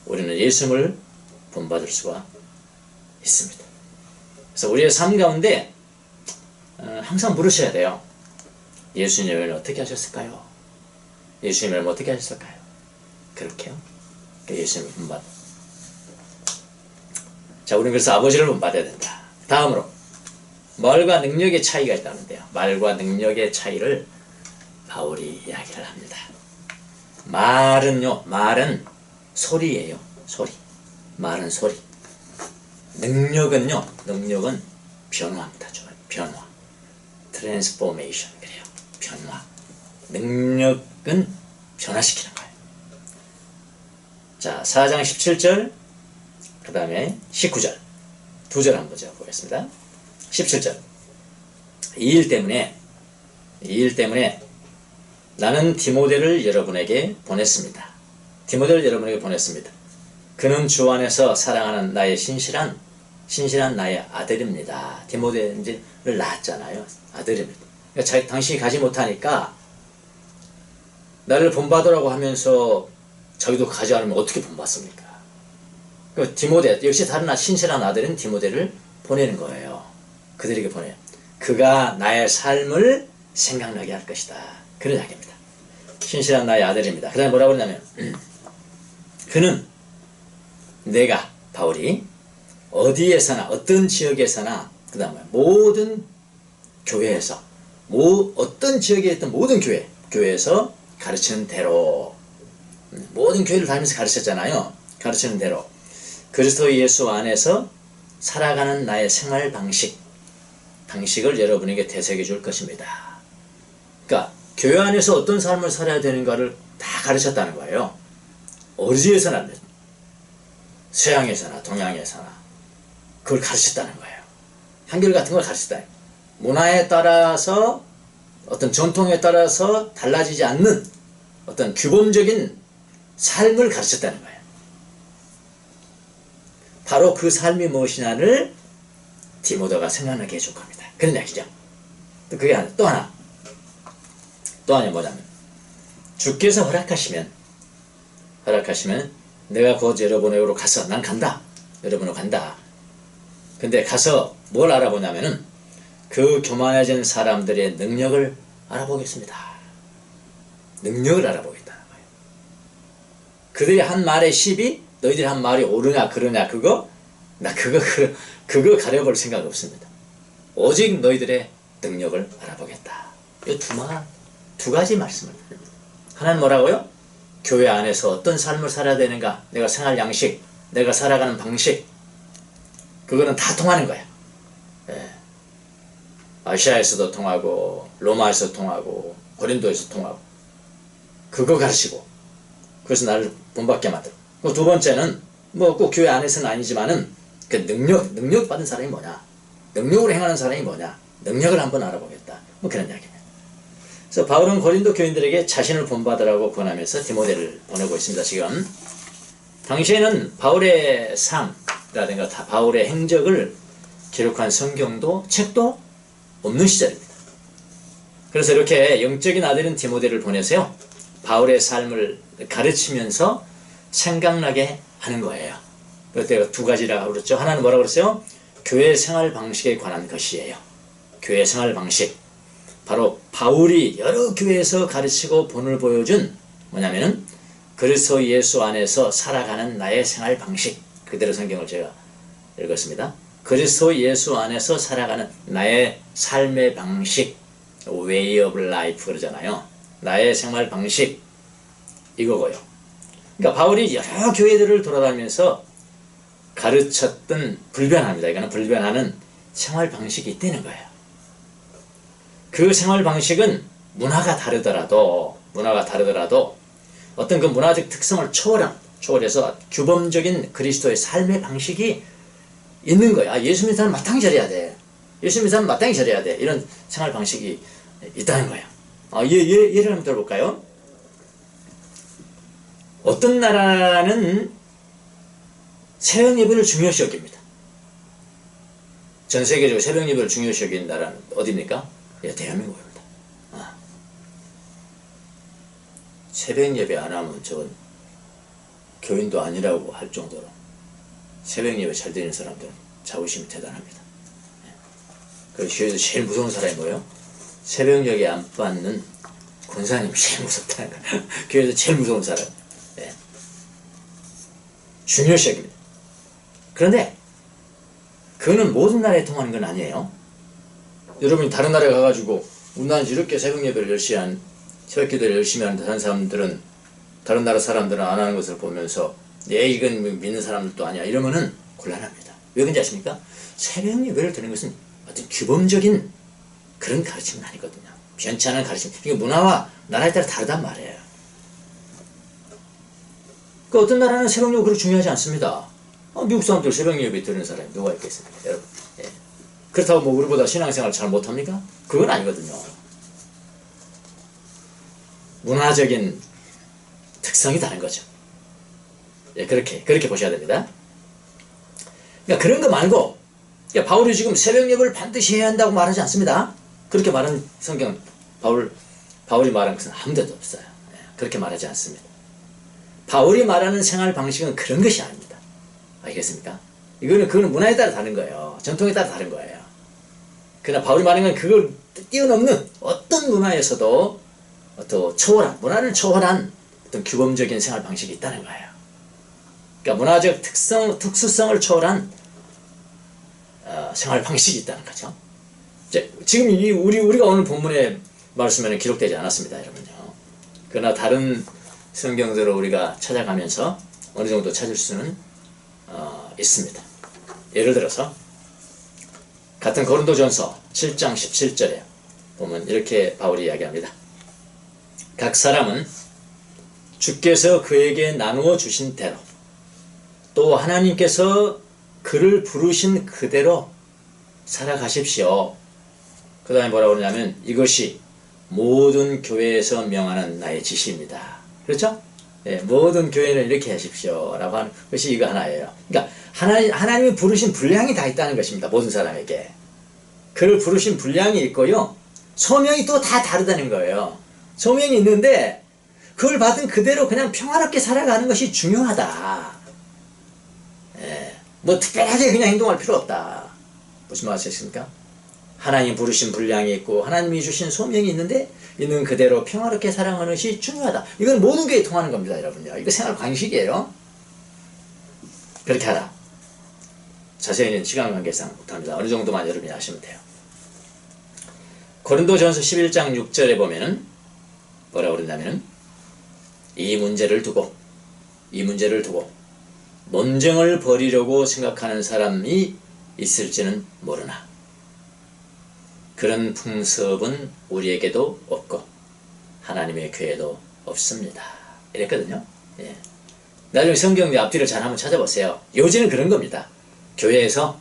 Speaker 1: 우리는 예수님을 본받을 수가 있습니다. 그래서 우리의 삶 가운데 항상 물으셔야 돼요. 예수님을 어떻게 하셨을까요? 예수님을 어떻게 하셨을까요? 그렇게요. 예수님을 본받아. 자, 우리는 그래서 아버지를 본받아야 된다. 다음으로 말과 능력의 차이가 있다는데요. 말과 능력의 차이를 바울이 이야기를 합니다. 말은 소리예요. 소리. 말은 소리. 능력은 변화입니다. 변화. 트랜스포메이션 그래요. 변화. 능력은 변화시키는 거예요. 자, 4장 17절 그 다음에 19절 두 절 한번 제가 보겠습니다. 17절 이 일 때문에 나는 디모데를 여러분에게 보냈습니다. 디모데를 여러분에게 보냈습니다. 그는 주 안에서 사랑하는 나의 신실한 나의 아들입니다. 디모데를 낳았잖아요. 아들입니다. 그러니까 당신이 가지 못하니까 나를 본받으라고 하면서 자기도 가지 않으면 어떻게 본받습니까? 그 디모데, 역시 다른 신실한 아들은 디모데를 보내는 거예요. 그들에게 보내요. 그가 나의 삶을 생각나게 할 것이다. 그런 이야기입니다. 신실한 나의 아들입니다. 그 다음에 뭐라고 그러냐면 그는 내가 바울이 어디에서나 어떤 지역에서나 그 다음에 모든 교회에서 어떤 지역에 있던 모든 교회에서 가르치는 대로 모든 교회를 다니면서 가르쳤잖아요. 가르치는 대로 그리스도 예수 안에서 살아가는 나의 생활 방식을 여러분에게 되새겨 줄 것입니다. 그러니까 교회 안에서 어떤 삶을 살아야 되는가를 다 가르쳤다는 거예요. 어디에서나 서양에서나 동양에서나 그걸 가르쳤다는 거예요. 한결같은 걸 가르쳤다. 문화에 따라서 어떤 전통에 따라서 달라지지 않는 어떤 규범적인 삶을 가르쳤다는 거예요. 바로 그 삶이 무엇이냐를 디모데가 생각나게 해줄 겁니다. 그런 이야기죠. 그게 또 하나 뭐냐면 주께서 허락하시면 내가 곧 여러분에게로 가서 난 간다. 여러분으로 간다. 근데 가서 뭘 알아보냐면은 그 교만해진 사람들의 능력을 알아보겠습니다. 능력을 알아보겠다는 거예요. 그들이 한 말의 시비, 너희들이 한 말이 옳으냐 그러냐 그거 가려볼 생각 없습니다. 오직 너희들의 능력을 알아보겠다. 이 두 가지 말씀을 드립니다. 하나는 뭐라고요? 교회 안에서 어떤 삶을 살아야 되는가, 내가 생활 양식, 내가 살아가는 방식, 그거는 다 통하는 거야. 예. 아시아에서도 통하고 로마에서 통하고 고린도에서 통하고 그거 가르치고 그래서 나를 본받게 만들고, 두 번째는 뭐 꼭 교회 안에서는 아니지만은 그 능력 받은 사람이 뭐냐, 능력으로 행하는 사람이 뭐냐, 능력을 한번 알아보겠다. 뭐 그런 이야기입니다. 그래서 바울은 고린도 교인들에게 자신을 본받으라고 권하면서 디모데를 보내고 있습니다. 지금 당시에는 바울의 삶이라든가 바울의 행적을 기록한 성경도 책도 없는 시절입니다. 그래서 이렇게 영적인 아들인 디모데를 보내서요, 바울의 삶을 가르치면서 생각나게 하는 거예요. 그때 두 가지라고 그랬죠. 하나는 뭐라고 그랬어요? 교회 생활 방식에 관한 것이에요. 교회 생활 방식. 바로 바울이 여러 교회에서 가르치고 본을 보여준 뭐냐면은 그리스도 예수 안에서 살아가는 나의 생활 방식. 그대로 성경을 제가 읽었습니다. 그리스도 예수 안에서 살아가는 나의 삶의 방식, way of life 그러잖아요. 나의 생활 방식 이거고요. 그러니까 바울이 여러 교회들을 돌아다니면서 가르쳤던 불변합니다. 이거는 불변하는 생활 방식이 있다는 거예요. 그 생활 방식은 문화가 다르더라도 어떤 그 문화적 특성을 초월해서 규범적인 그리스도의 삶의 방식이 있는 거야. 예수 믿는 사람 마땅히 저래야 돼. 예수 믿는 사람 마땅히 저래야 돼. 이런 생활 방식이 있다는 거예요. 예를 한번 들어볼까요? 어떤 나라는 새벽 예배를 중요시 여깁니다. 전 세계적으로 새벽 예배를 중요시 여기는 나라는 어디입니까? 대한민국입니다. 새벽 예배 안 하면 저건 교인도 아니라고 할 정도로 새벽 예배 잘 드리는 사람들은 자부심이 대단합니다. 그 교회에서 제일 무서운 사람이 뭐예요? 새벽 예배 안 받는 권사님이 제일 무섭다는 거예요. 교회에서 제일 무서운 사람. 중요시 여깁니다. 그런데 그거는 모든 나라에 통하는 건 아니에요. 여러분이 다른 나라에 가가지고 우리나라에서 이렇게 새벽 예배를 열심히 하는, 새벽 기도를 열심히 하는 다른 사람들은, 다른 나라 사람들은 안 하는 것을 보면서 이건 믿는 사람들도 아니야 이러면은 곤란합니다. 왜 그런지 아십니까? 새벽 예배를 드리는 것은 어떤 규범적인 그런 가르침은 아니거든요. 변치 않은 가르침. 이게 문화와 나라에 따라 다르단 말이에요. 그 어떤 나라는 새벽 예배 그렇게 중요하지 않습니다. 미국 사람들 새벽 예배 드리는 사람이 누가 있겠습니까, 여러분? 그렇다고 뭐 우리보다 신앙생활 잘 못합니까? 그건 아니거든요. 문화적인 특성이 다른 거죠. 예, 그렇게 보셔야 됩니다. 그러니까 그런 거 말고, 그러니까 바울이 지금 새벽 예배를 반드시 해야 한다고 말하지 않습니다. 그렇게 말하는 성경, 바울이 말한 것은 한 데도 없어요. 예, 그렇게 말하지 않습니다. 바울이 말하는 생활 방식은 그런 것이 아닙니다. 알겠습니까? 그거는 문화에 따라 다른 거예요. 전통에 따라 다른 거예요. 그러나 바울이 말하는 건 그걸 뛰어넘는 어떤 문화에서도 또 초월한, 문화를 초월한 어떤 규범적인 생활 방식이 있다는 거예요. 그러니까 문화적 특수성을 초월한 생활 방식이 있다는 거죠. 지금 우리가 오늘 본문의 말씀에는 기록되지 않았습니다, 여러분요. 그러나 다른 성경들을 우리가 찾아가면서 어느 정도 찾을 수는 있습니다. 예를 들어서 같은 고린도전서 7장 17절에 보면 이렇게 바울이 이야기합니다. 각 사람은 주께서 그에게 나누어 주신 대로 또 하나님께서 그를 부르신 그대로 살아가십시오. 그 다음에 뭐라고 그러냐면 이것이 모든 교회에서 명하는 나의 지시입니다. 그렇죠? 예, 모든 교회는 이렇게 하십시오 라고 하는 것이 이거 하나예요. 그러니까 하나님이 부르신 분량이 다 있다는 것입니다. 모든 사람에게. 그를 부르신 분량이 있고요. 소명이 또 다 다르다는 거예요. 소명이 있는데 그걸 받은 그대로 그냥 평화롭게 살아가는 것이 중요하다. 예, 뭐 특별하게 그냥 행동할 필요 없다. 무슨 말씀이십니까? 하나님 부르신 분량이 있고 하나님이 주신 소명이 있는데 있는 그대로 평화롭게 살아가는 것이 중요하다. 이건 모든 교회에 통하는 겁니다, 여러분요. 이거 생활 방식이에요. 그렇게 하라. 자세히는 시간 관계상 못합니다. 어느 정도만 여러분이 아시면 돼요. 고린도전서 11장 6절에 보면은 뭐라고 그러냐면은 이 문제를 두고 논쟁을 벌이려고 생각하는 사람이 있을지는 모르나 그런 풍습은 우리에게도 없고 하나님의 교회에도 없습니다. 이랬거든요. 예. 나중에 성경 앞뒤를 잘 한번 찾아보세요. 요지는 그런 겁니다. 교회에서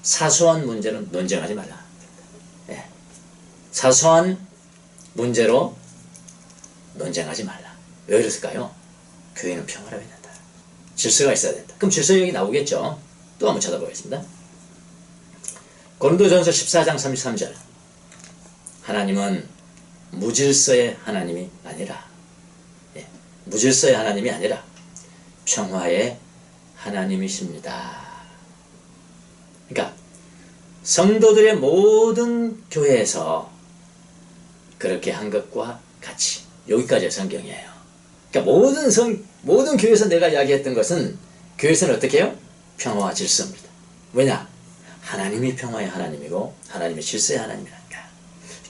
Speaker 1: 사소한 문제는 논쟁하지 말라. 예. 사소한 문제로 논쟁하지 말라. 왜 그랬을까요? 교회는 평화로워야 된다. 질서가 있어야 된다. 그럼 질서 여기 나오겠죠. 또 한번 찾아보겠습니다. 고린도전서 14장 33절 하나님은 무질서의 하나님이 아니라 무질서의 하나님이 아니라 평화의 하나님이십니다. 그러니까 성도들의 모든 교회에서 그렇게 한 것과 같이 여기까지의 성경이에요. 그러니까 모든 교회에서 내가 이야기했던 것은 교회에서는 어떻게 해요? 평화와 질서입니다. 왜냐? 하나님이 평화의 하나님이고 하나님이 질서의 하나님이라니까.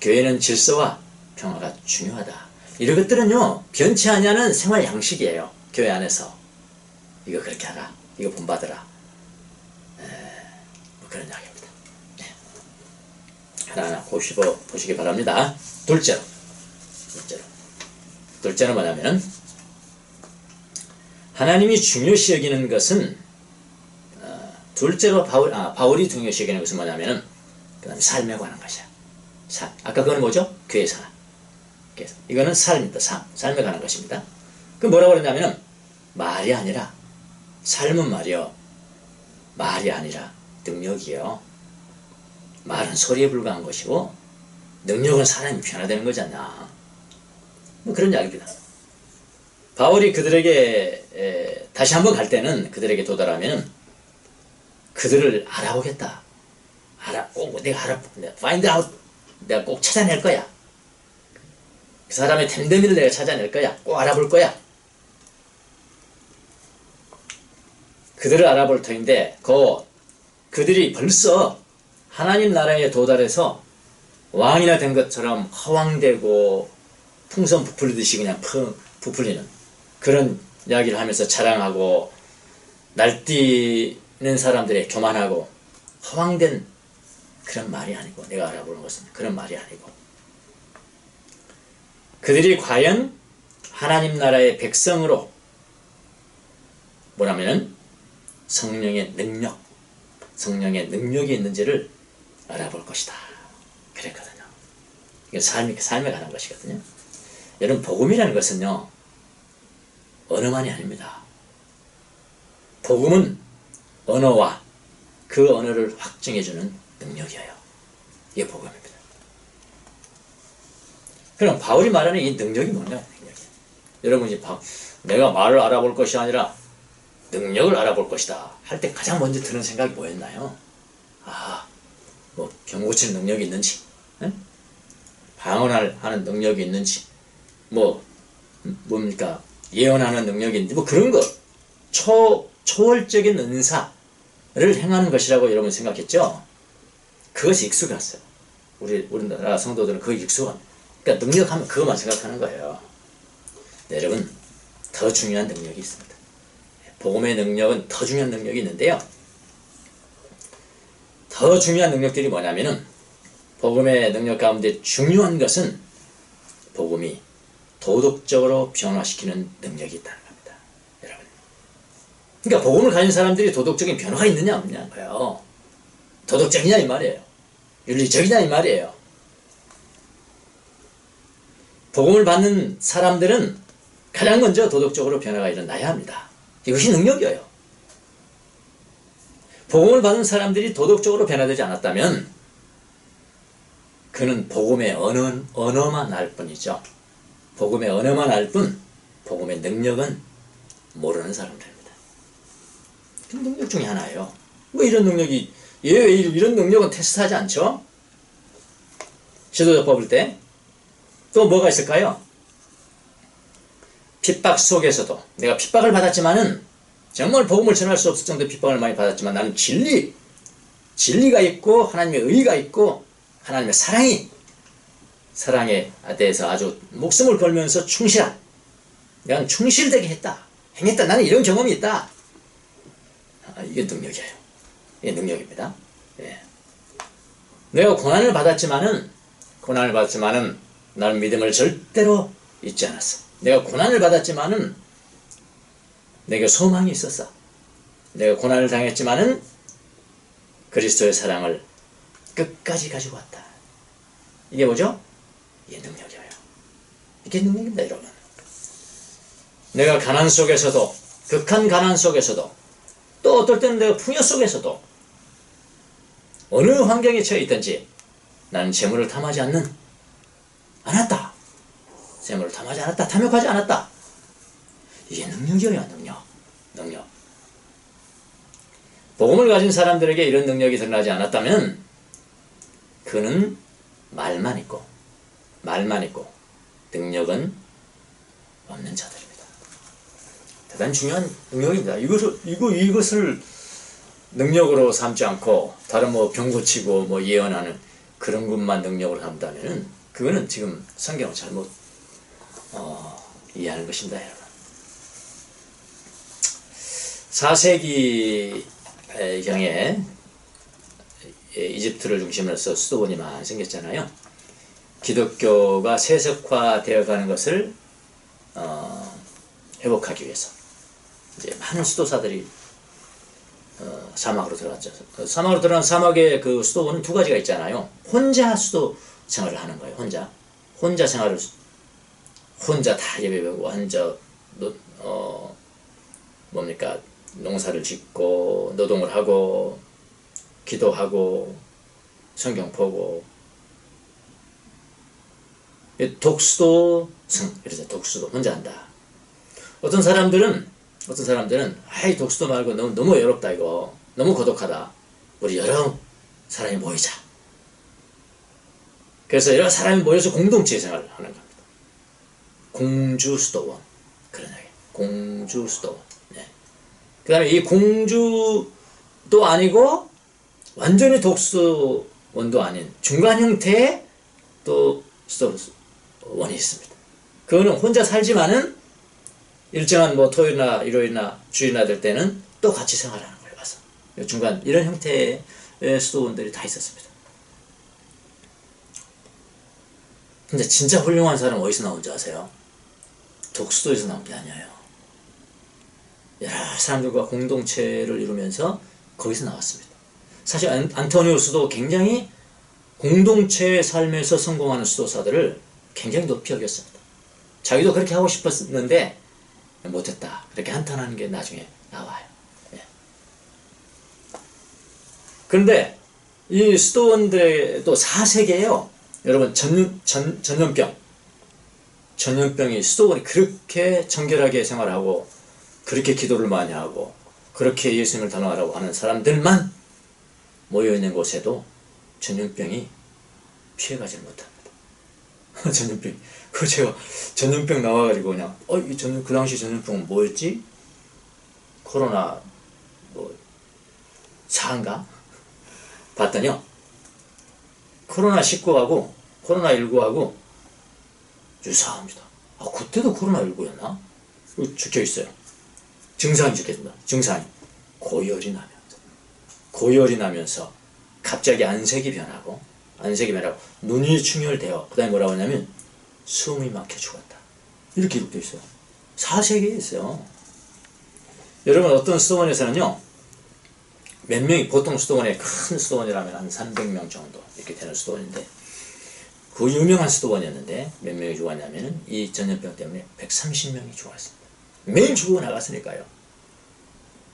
Speaker 1: 교회는 질서와 평화가 중요하다. 이런 것들은요 변치 않냐는 생활 양식이에요. 교회 안에서 이거 그렇게 하라, 이거 본받으라, 뭐 그런 이야기입니다. 네. 하나하나 보시기 바랍니다. 둘째로 뭐냐면 하나님이 중요시 여기는 것은 둘째로 바울이 중요시 여기는 것은 뭐냐면은 그 다음에 삶에 관한 것이야. 삶. 아까 그거는 뭐죠? 교회 생활. 이거는 삶입니다. 삶에 관한 것입니다. 그 뭐라고 그러냐면은 말이 아니라 삶은 말이요. 말이 아니라 능력이요. 말은 소리에 불과한 것이고 능력은 사람이 변화되는 거잖아. 뭐 그런 이야기입니다. 바울이 그들에게 다시 한번 갈 때는 그들에게 도달하면 그들을 알아보겠다. 내가 find out. 내가 꼭 찾아낼 거야. 그 사람의 됨됨이를 내가 찾아낼 거야. 꼭 알아볼 거야. 그들을 알아볼 터인데 그들이 벌써 하나님 나라에 도달해서 왕이나 된 것처럼 허황되고 풍선 부풀리듯이 그냥 부풀리는 그런 이야기를 하면서 자랑하고 날뛰는 사람들의 교만하고 허황된 그런 말이 아니고 내가 알아보는 것은 그런 말이 아니고 그들이 과연 하나님 나라의 백성으로 뭐라면은 성령의 능력이 있는지를 알아볼 것이다. 그랬거든요. 이게 삶에 관한 것이거든요. 여러분, 복음이라는 것은요, 언어만이 아닙니다. 복음은 언어와 그 언어를 확증해주는 능력이에요. 이게 복음입니다. 그럼 바울이 말하는 이 능력이 뭔가요? 여러분이 내가 말을 알아볼 것이 아니라 능력을 알아볼 것이다 할 때 가장 먼저 드는 생각이 뭐였나요? 뭐 병 고치는 능력이 있는지, 방언을 하는 능력이 있는지, 뭡니까, 예언하는 능력이 있는지, 뭐 그런 것, 초월적인 은사를 행하는 것이라고 여러분 생각했죠? 그것이 익숙했어요. 우리나라 성도들은 그거 익숙합니다. 그러니까 능력하면 그것만 생각하는 거예요. 네, 여러분, 더 중요한 능력이 있습니다. 복음의 능력은 더 중요한 능력이 있는데요. 더 중요한 능력들이 뭐냐면은, 복음의 능력 가운데 중요한 것은 복음이 도덕적으로 변화시키는 능력이 있다는 겁니다. 여러분, 그러니까 복음을 가진 사람들이 도덕적인 변화가 있느냐 없느냐는 거예요. 도덕적이냐 이 말이에요. 윤리적이냐 이 말이에요. 복음을 받는 사람들은 가장 먼저 도덕적으로 변화가 일어나야 합니다. 이것이 능력이에요. 복음을 받은 사람들이 도덕적으로 변화되지 않았다면 그는 복음의 언어만 알 뿐이죠. 복음의 언어만 알 뿐, 복음의 능력은 모르는 사람들입니다. 그 능력 중에 하나예요. 뭐 이런 능력이, 왜 이런 능력은 테스트하지 않죠? 지도자 뽑을 때. 또 뭐가 있을까요? 핍박 속에서도, 내가 핍박을 받았지만은, 정말 복음을 전할 수 없을 정도의 핍박을 많이 받았지만 나는 진리가 있고 하나님의 의가 있고 하나님의 사랑에 대해서 아주 목숨을 걸면서 내가 충실되게 행했다. 나는 이런 경험이 있다. 이게 능력이에요. 이게 능력입니다. 예. 내가 고난을 받았지만은 나는 믿음을 절대로 잊지 않았어. 내가 고난을 받았지만은 내게 소망이 있었어. 내가 고난을 당했지만은 그리스도의 사랑을 끝까지 가지고 왔다. 이게 뭐죠? 이게 능력이에요. 이게 능력입니다, 여러분. 내가 가난 속에서도, 극한 가난 속에서도, 또 어떨 때는 내가 풍요 속에서도, 어느 환경에 처해 있든지 나는 재물을 탐하지 않았다. 재물을 탐하지 않았다. 탐욕하지 않았다. 이게 능력이에요, 능력. 복음을 가진 사람들에게 이런 능력이 드러나지 않았다면 그는 말만 있고 능력은 없는 자들입니다. 대단히 중요한 능력입니다. 이것을 능력으로 삼지 않고 다른 병 고치고 예언하는 그런 것만 능력으로 한다면은 그거는 지금 성경을 잘못 이해하는 것입니다, 여러분. 4세기 경에 이집트를 중심으로 해서 수도원이 많이 생겼잖아요. 기독교가 세속화되어 가는 것을 회복하기 위해서 이제 많은 수도사들이 사막으로 들어갔죠. 사막으로 들어간 사막의 그 수도원은 두 가지가 있잖아요. 혼자 수도 생활을 하는 거예요. 혼자 생활을, 혼자 다 예배하고 혼자 농사를 짓고 노동을 하고 기도하고 성경 보고 독수도승, 그래서 독수도 혼자 한다. 어떤 사람들은 독수도 말고 너무 외롭다, 이거 너무 고독하다, 우리 여러 사람이 모이자. 그래서 여러 사람이 모여서 공동체 생활을 하는 겁니다. 공주수도원, 그런 얘기. 공주수도원. 네. 그 다음에 이 공주도 아니고 완전히 독수도원도 아닌 중간 형태의 또 수도원이 있습니다. 그거는 혼자 살지만은 일정한 토요일이나 일요일이나 주일이나 될 때는 또 같이 생활하는 거예요. 가서 중간 이런 형태의 수도원들이 다 있었습니다. 근데 진짜 훌륭한 사람은 어디서 나온지 아세요? 독수도에서 나온 게 아니에요. 여러 사람들과 공동체를 이루면서 거기서 나왔습니다. 사실 안토니우스도 굉장히 공동체의 삶에서 성공하는 수도사들을 굉장히 높이 여겼습니다. 자기도 그렇게 하고 싶었는데 못했다. 그렇게 한탄하는 게 나중에 나와요. 예. 그런데 이 수도원들의 또 사색이에요. 여러분 전염병이 수도원이 그렇게 정결하게 생활하고 그렇게 기도를 많이 하고 그렇게 예수님을 닮아가라고 하는 사람들만 모여있는 곳에도 전염병이 피해가지 못합니다. 전염병. 그 제가 전염병 나와가지고 그냥 그 당시 전염병은 뭐였지? 코로나 뭐 4인가? 봤더니요. 코로나19하고 코로나19하고 유사합니다. 그때도 코로나19였나? 적혀있어요. 증상이 적혀있습니다. 증상이 고열이 나면서 갑자기 안색이 변하고 눈이 충혈되어 그 다음에 뭐라고 하냐면 숨이 막혀 죽었다. 이렇게 기록되어 있어요. 사색에 있어요. 여러분 어떤 수도원에서는요. 몇 명이 보통 수도원에 큰 수도원이라면 한 300명 정도 이렇게 되는 수도원인데 그 유명한 수도원이었는데 몇 명이 죽었냐면은 이 전염병 때문에 130명이 죽었습니다. 매일 죽어 나갔으니까요.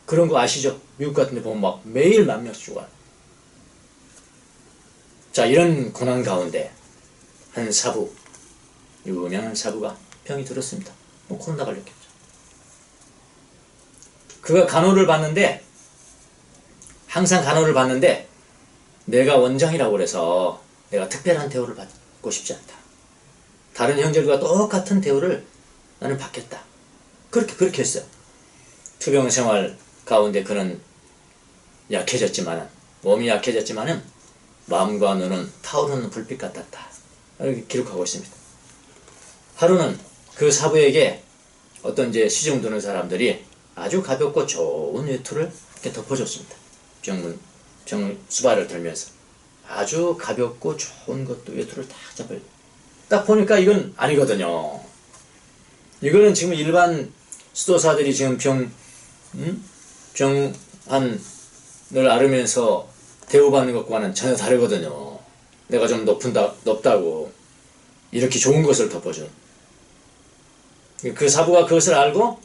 Speaker 1: 그런 거 아시죠? 미국 같은 데 보면 막 매일 만 명씩 죽어요. 자, 이런 고난 가운데 한 사부, 유명한 사부가 병이 들었습니다. 코로나 걸렸겠죠. 그가 항상 간호를 받는데 내가 원장이라고 그래서 내가 특별한 대우를 받고 싶지 않다. 다른 형제들과 똑같은 대우를 나는 받겠다. 그렇게 했어요. 투병 생활 가운데 그는 몸이 약해졌지만은 마음과 눈은 타오르는 불빛 같았다. 이렇게 기록하고 있습니다. 하루는 그 사부에게 어떤 이제 시중 드는 사람들이 아주 가볍고 좋은 외투를 이렇게 덮어줬습니다. 수발을 들면서 아주 가볍고 좋은 것도 외투를 딱 보니까 이건 아니거든요. 이거는 지금 일반 수도사들이 지금 병환을 앓으면서 대우받는 것과는 전혀 다르거든요. 내가 좀 높다고 이렇게 좋은 것을 덮어준. 그 사부가 그것을 알고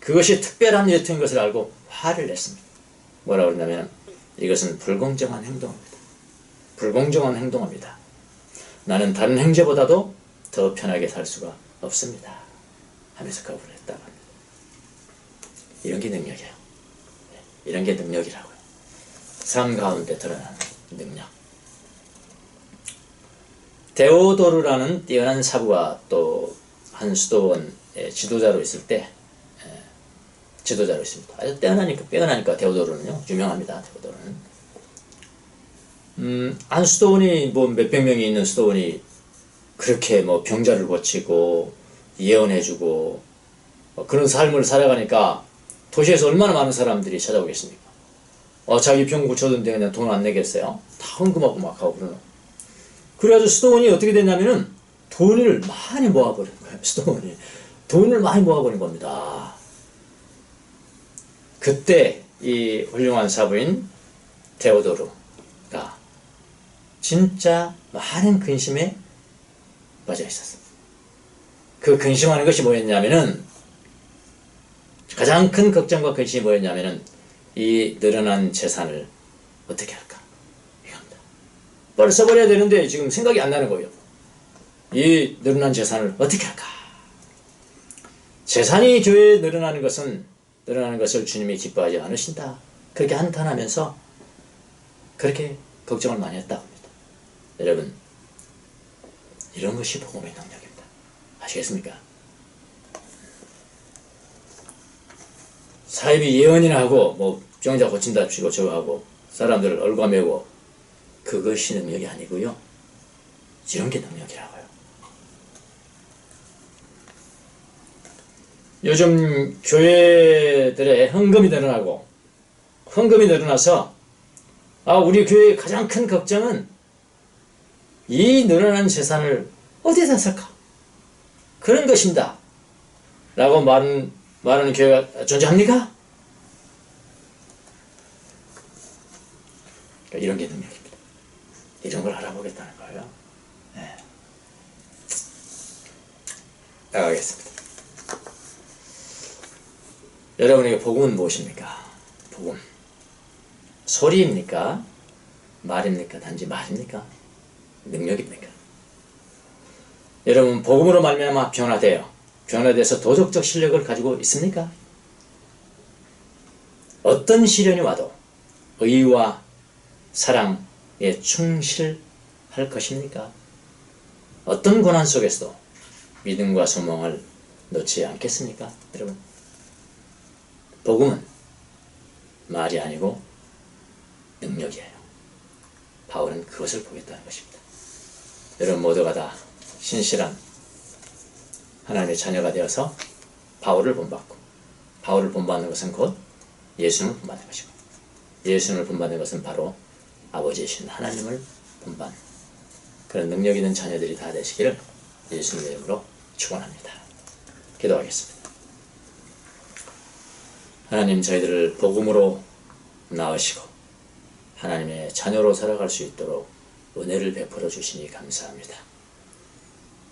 Speaker 1: 그것이 특별한 외투인 것을 알고 화를 냈습니다. 뭐라고 그러냐면 이것은 불공정한 행동입니다. 불공정한 행동입니다. 나는 다른 형제보다도 더 편하게 살 수가 없습니다. 하면서 거부를 했다고 합니다. 이런 게 능력이에요. 이런 게 능력이라고요. 삶 가운데 드러나는 능력. 데오도르라는 뛰어난 사부가 또 한 수도원의 지도자로 있습니다. 아주 빼어나니까 데오도르는요 유명합니다. 데오도르는 한 수도원이 뭐 몇백 명이 있는 수도원이 그렇게 뭐 병자를 고치고 예언해주고 그런 삶을 살아가니까 도시에서 얼마나 많은 사람들이 찾아오겠습니까? 자기 병 고쳐준데 그냥 돈 안 내겠어요? 다 헌금하고 막 하고 그러는. 그래가지고 수도원이 어떻게 됐냐면은 돈을 많이 모아버린 거예요. 수도원이 돈을 많이 모아버린 겁니다. 그때 이 훌륭한 사부인 데오도르가 진짜 많은 근심에 빠져 있었습니다. 그 근심하는 것이 뭐였냐면은 가장 큰 걱정과 근심이 뭐였냐면은 이 늘어난 재산을 어떻게 할까? 이겁니다. 빨리 써버려야 되는데 지금 생각이 안 나는 거예요. 이 늘어난 재산을 어떻게 할까? 재산이 교회에 늘어나는 것을 주님이 기뻐하지 않으신다. 그렇게 한탄하면서 그렇게 걱정을 많이 했다고 합니다. 여러분, 이런 것이 복음의 능력입니다. 아시겠습니까? 사입이 예언이나 하고 뭐 병자 고친다 치고 저거 하고 사람들을 얼과매고 그것이 능력이 아니고요. 이런 게 능력이라고요. 요즘 교회들의 헌금이 늘어나서 우리 교회의 가장 큰 걱정은 이 늘어난 재산을 어디에다 쓸까? 그런 것입니다. 라고 말하는 교회가 존재합니까? 그러니까 이런 게 능력입니다. 이런 걸 알아보겠다는 거예요. 네. 나가겠습니다. 여러분에게 복음은 무엇입니까? 복음. 소리입니까? 말입니까? 단지 말입니까? 능력입니까? 여러분 복음으로 말미암아 변화돼서 도덕적 실력을 가지고 있습니까? 어떤 시련이 와도 의와 사랑에 충실할 것입니까? 어떤 고난 속에서도 믿음과 소망을 놓지 않겠습니까? 여러분 복음은 말이 아니고 능력이에요. 바울은 그것을 보겠다는 것입니다. 여러분 모두가 다 신실한 하나님의 자녀가 되어서 바울을 본받고, 바울을 본받는 것은 곧 예수님을 본받는 것이고, 예수님을 본받는 것은 바로 아버지이신 하나님을 본받는 그런 능력 있는 자녀들이 다 되시기를 예수님의 이름으로 축원합니다. 기도하겠습니다. 하나님, 저희들을 복음으로 낳으시고 하나님의 자녀로 살아갈 수 있도록 은혜를 베풀어 주시니 감사합니다.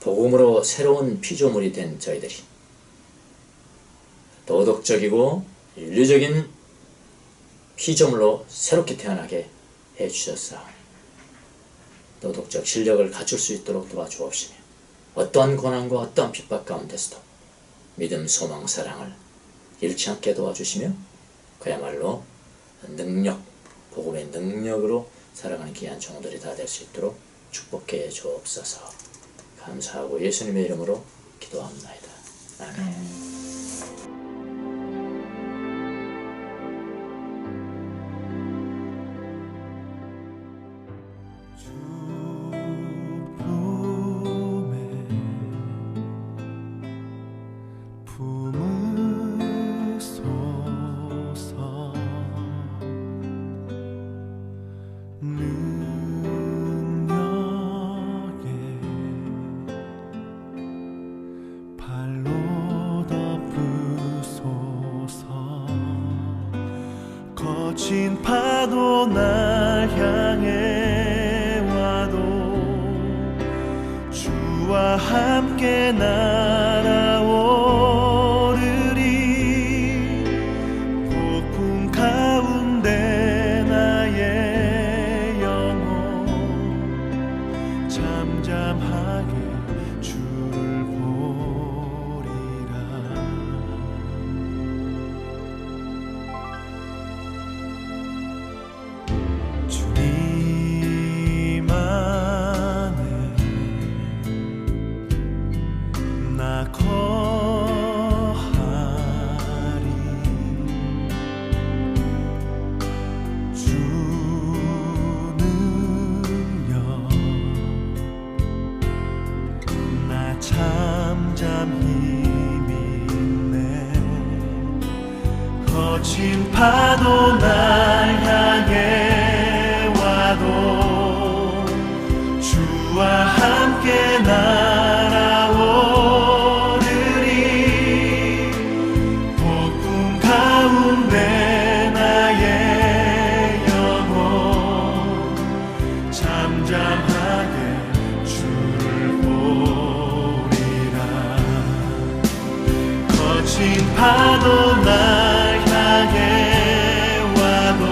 Speaker 1: 복음으로 새로운 피조물이 된 저희들이 도덕적이고 윤리적인 피조물로 새롭게 태어나게 해주셨사오니 도덕적 실력을 갖출 수 있도록 도와주옵시며 어떠한 고난과 어떠한 핍박 가운데서도 믿음, 소망, 사랑을 잃지 않게 도와주시며 그야말로 능력, 복음의 능력으로 살아가는 귀한 종들이 다 될 수 있도록 축복해 주옵소서. 감사하고 예수님의 이름으로 기도합니다. 아멘.
Speaker 4: 거친 파도 날 향해 와도 주와 함께 날아오르리. 폭풍 가운데 나의 영혼 잠잠하게 주를 보리라. 주님 안에 나 거하리. 주 능력 나 잠잠히 믿네. 거친 파도 날 향해 와도 주와 함께 날아오르리. 폭풍 가운데 나의 영혼 잠잠하게 주를 보리라. 거친 파도 날 향해 와도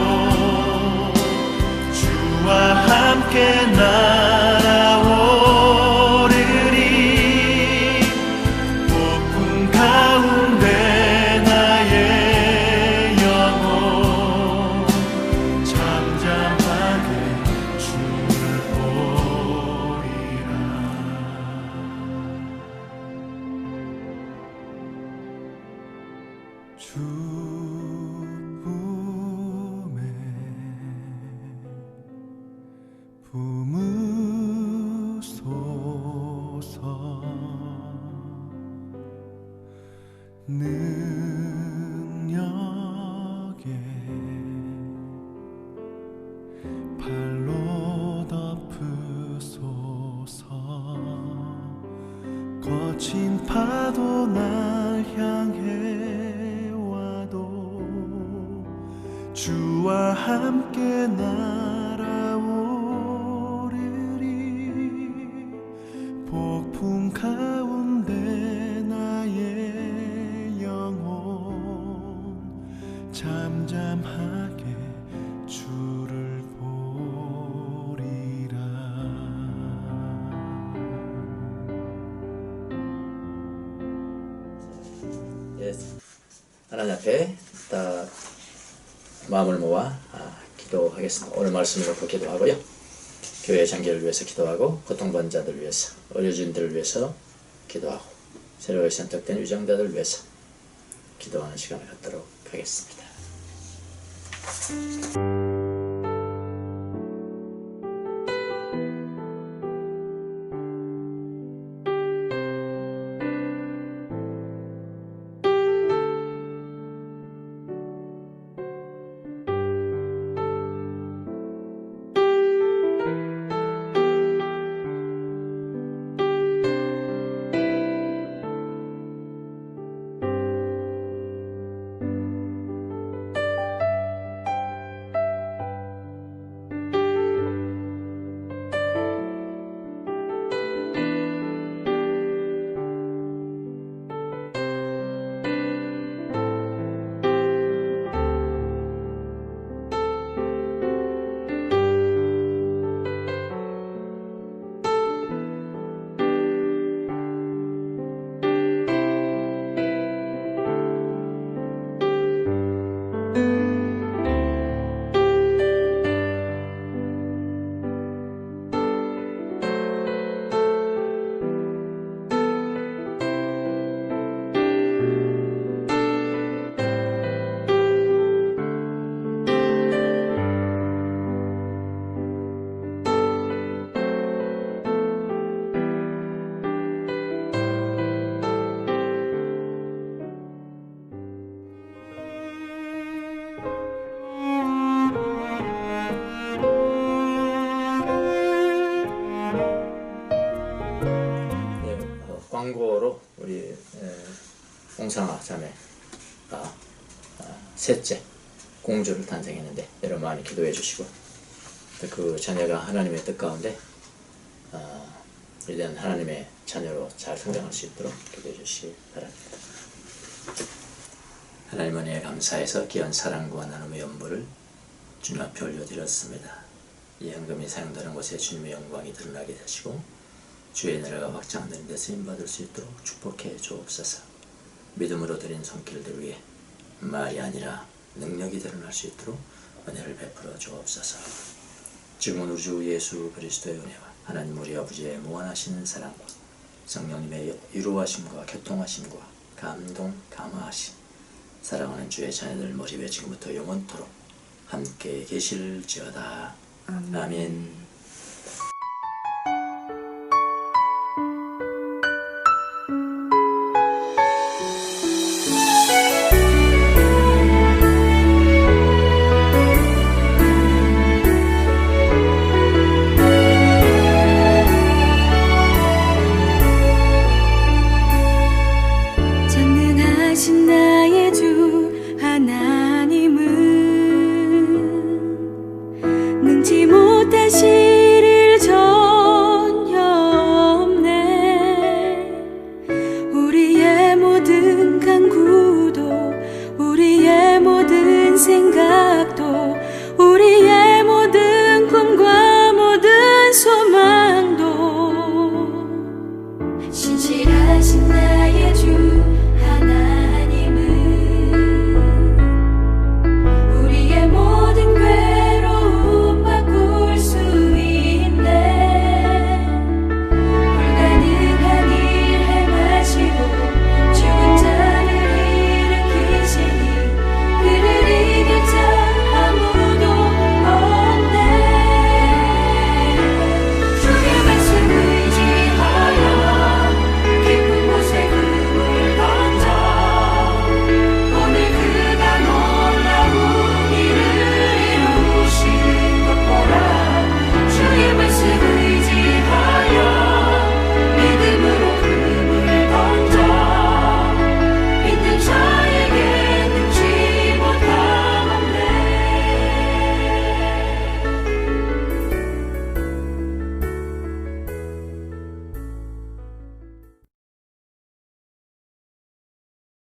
Speaker 4: 주와 함께 날아오르리. 폭풍 가운데 나의 영혼 잠잠하게 주를 보리라. 주 품에 품으소서. 능력에 발로 덮으소서. 거친 파도 날 향해 와도 주와 함께 날아오르리. 폭풍 가운데
Speaker 1: 이제 하나님 앞에 다 마음을 모아 기도하겠습니다. 오늘 말씀을 놓고 기도하고요. 교회 장기를 위해서 기도하고 고통받는 자들을 위해서, 의료진들을 위해서 기도하고 새로이 선택된 유정자들을 위해서 기도하는 시간을 갖도록 하겠습니다. 광고로 우리 홍상아 자매가 셋째 공주를 탄생했는데 여러분 많이 기도해 주시고 그 자녀가 하나님의 뜻 가운데 위대한 하나님의 자녀로 잘 성장할 수 있도록 기도해 주시기 바랍니다. 하나님 은혜에 감사해서 귀한 사랑과 나눔의 연보를 주님 앞에 올려드렸습니다. 이 헌금이 사용되는 곳에 주님의 영광이 드러나게 되시고 주의 나라가 확장되는 데 쓰임받을 수 있도록 축복해 주옵소서. 믿음으로 드린 손길들 위해 말이 아니라 능력이 드러날 수 있도록 은혜를 베풀어 주옵소서. 지금은 우리 주 예수 그리스도의 은혜와 하나님 우리 아버지의 무한하신 사랑과 성령님의 이루하심과 교통하심과 감동 감화하심 사랑하는 주의 자녀들 머리 위에 지금부터 영원토록 함께 계실지어다. 아멘.
Speaker 5: 전능하신 나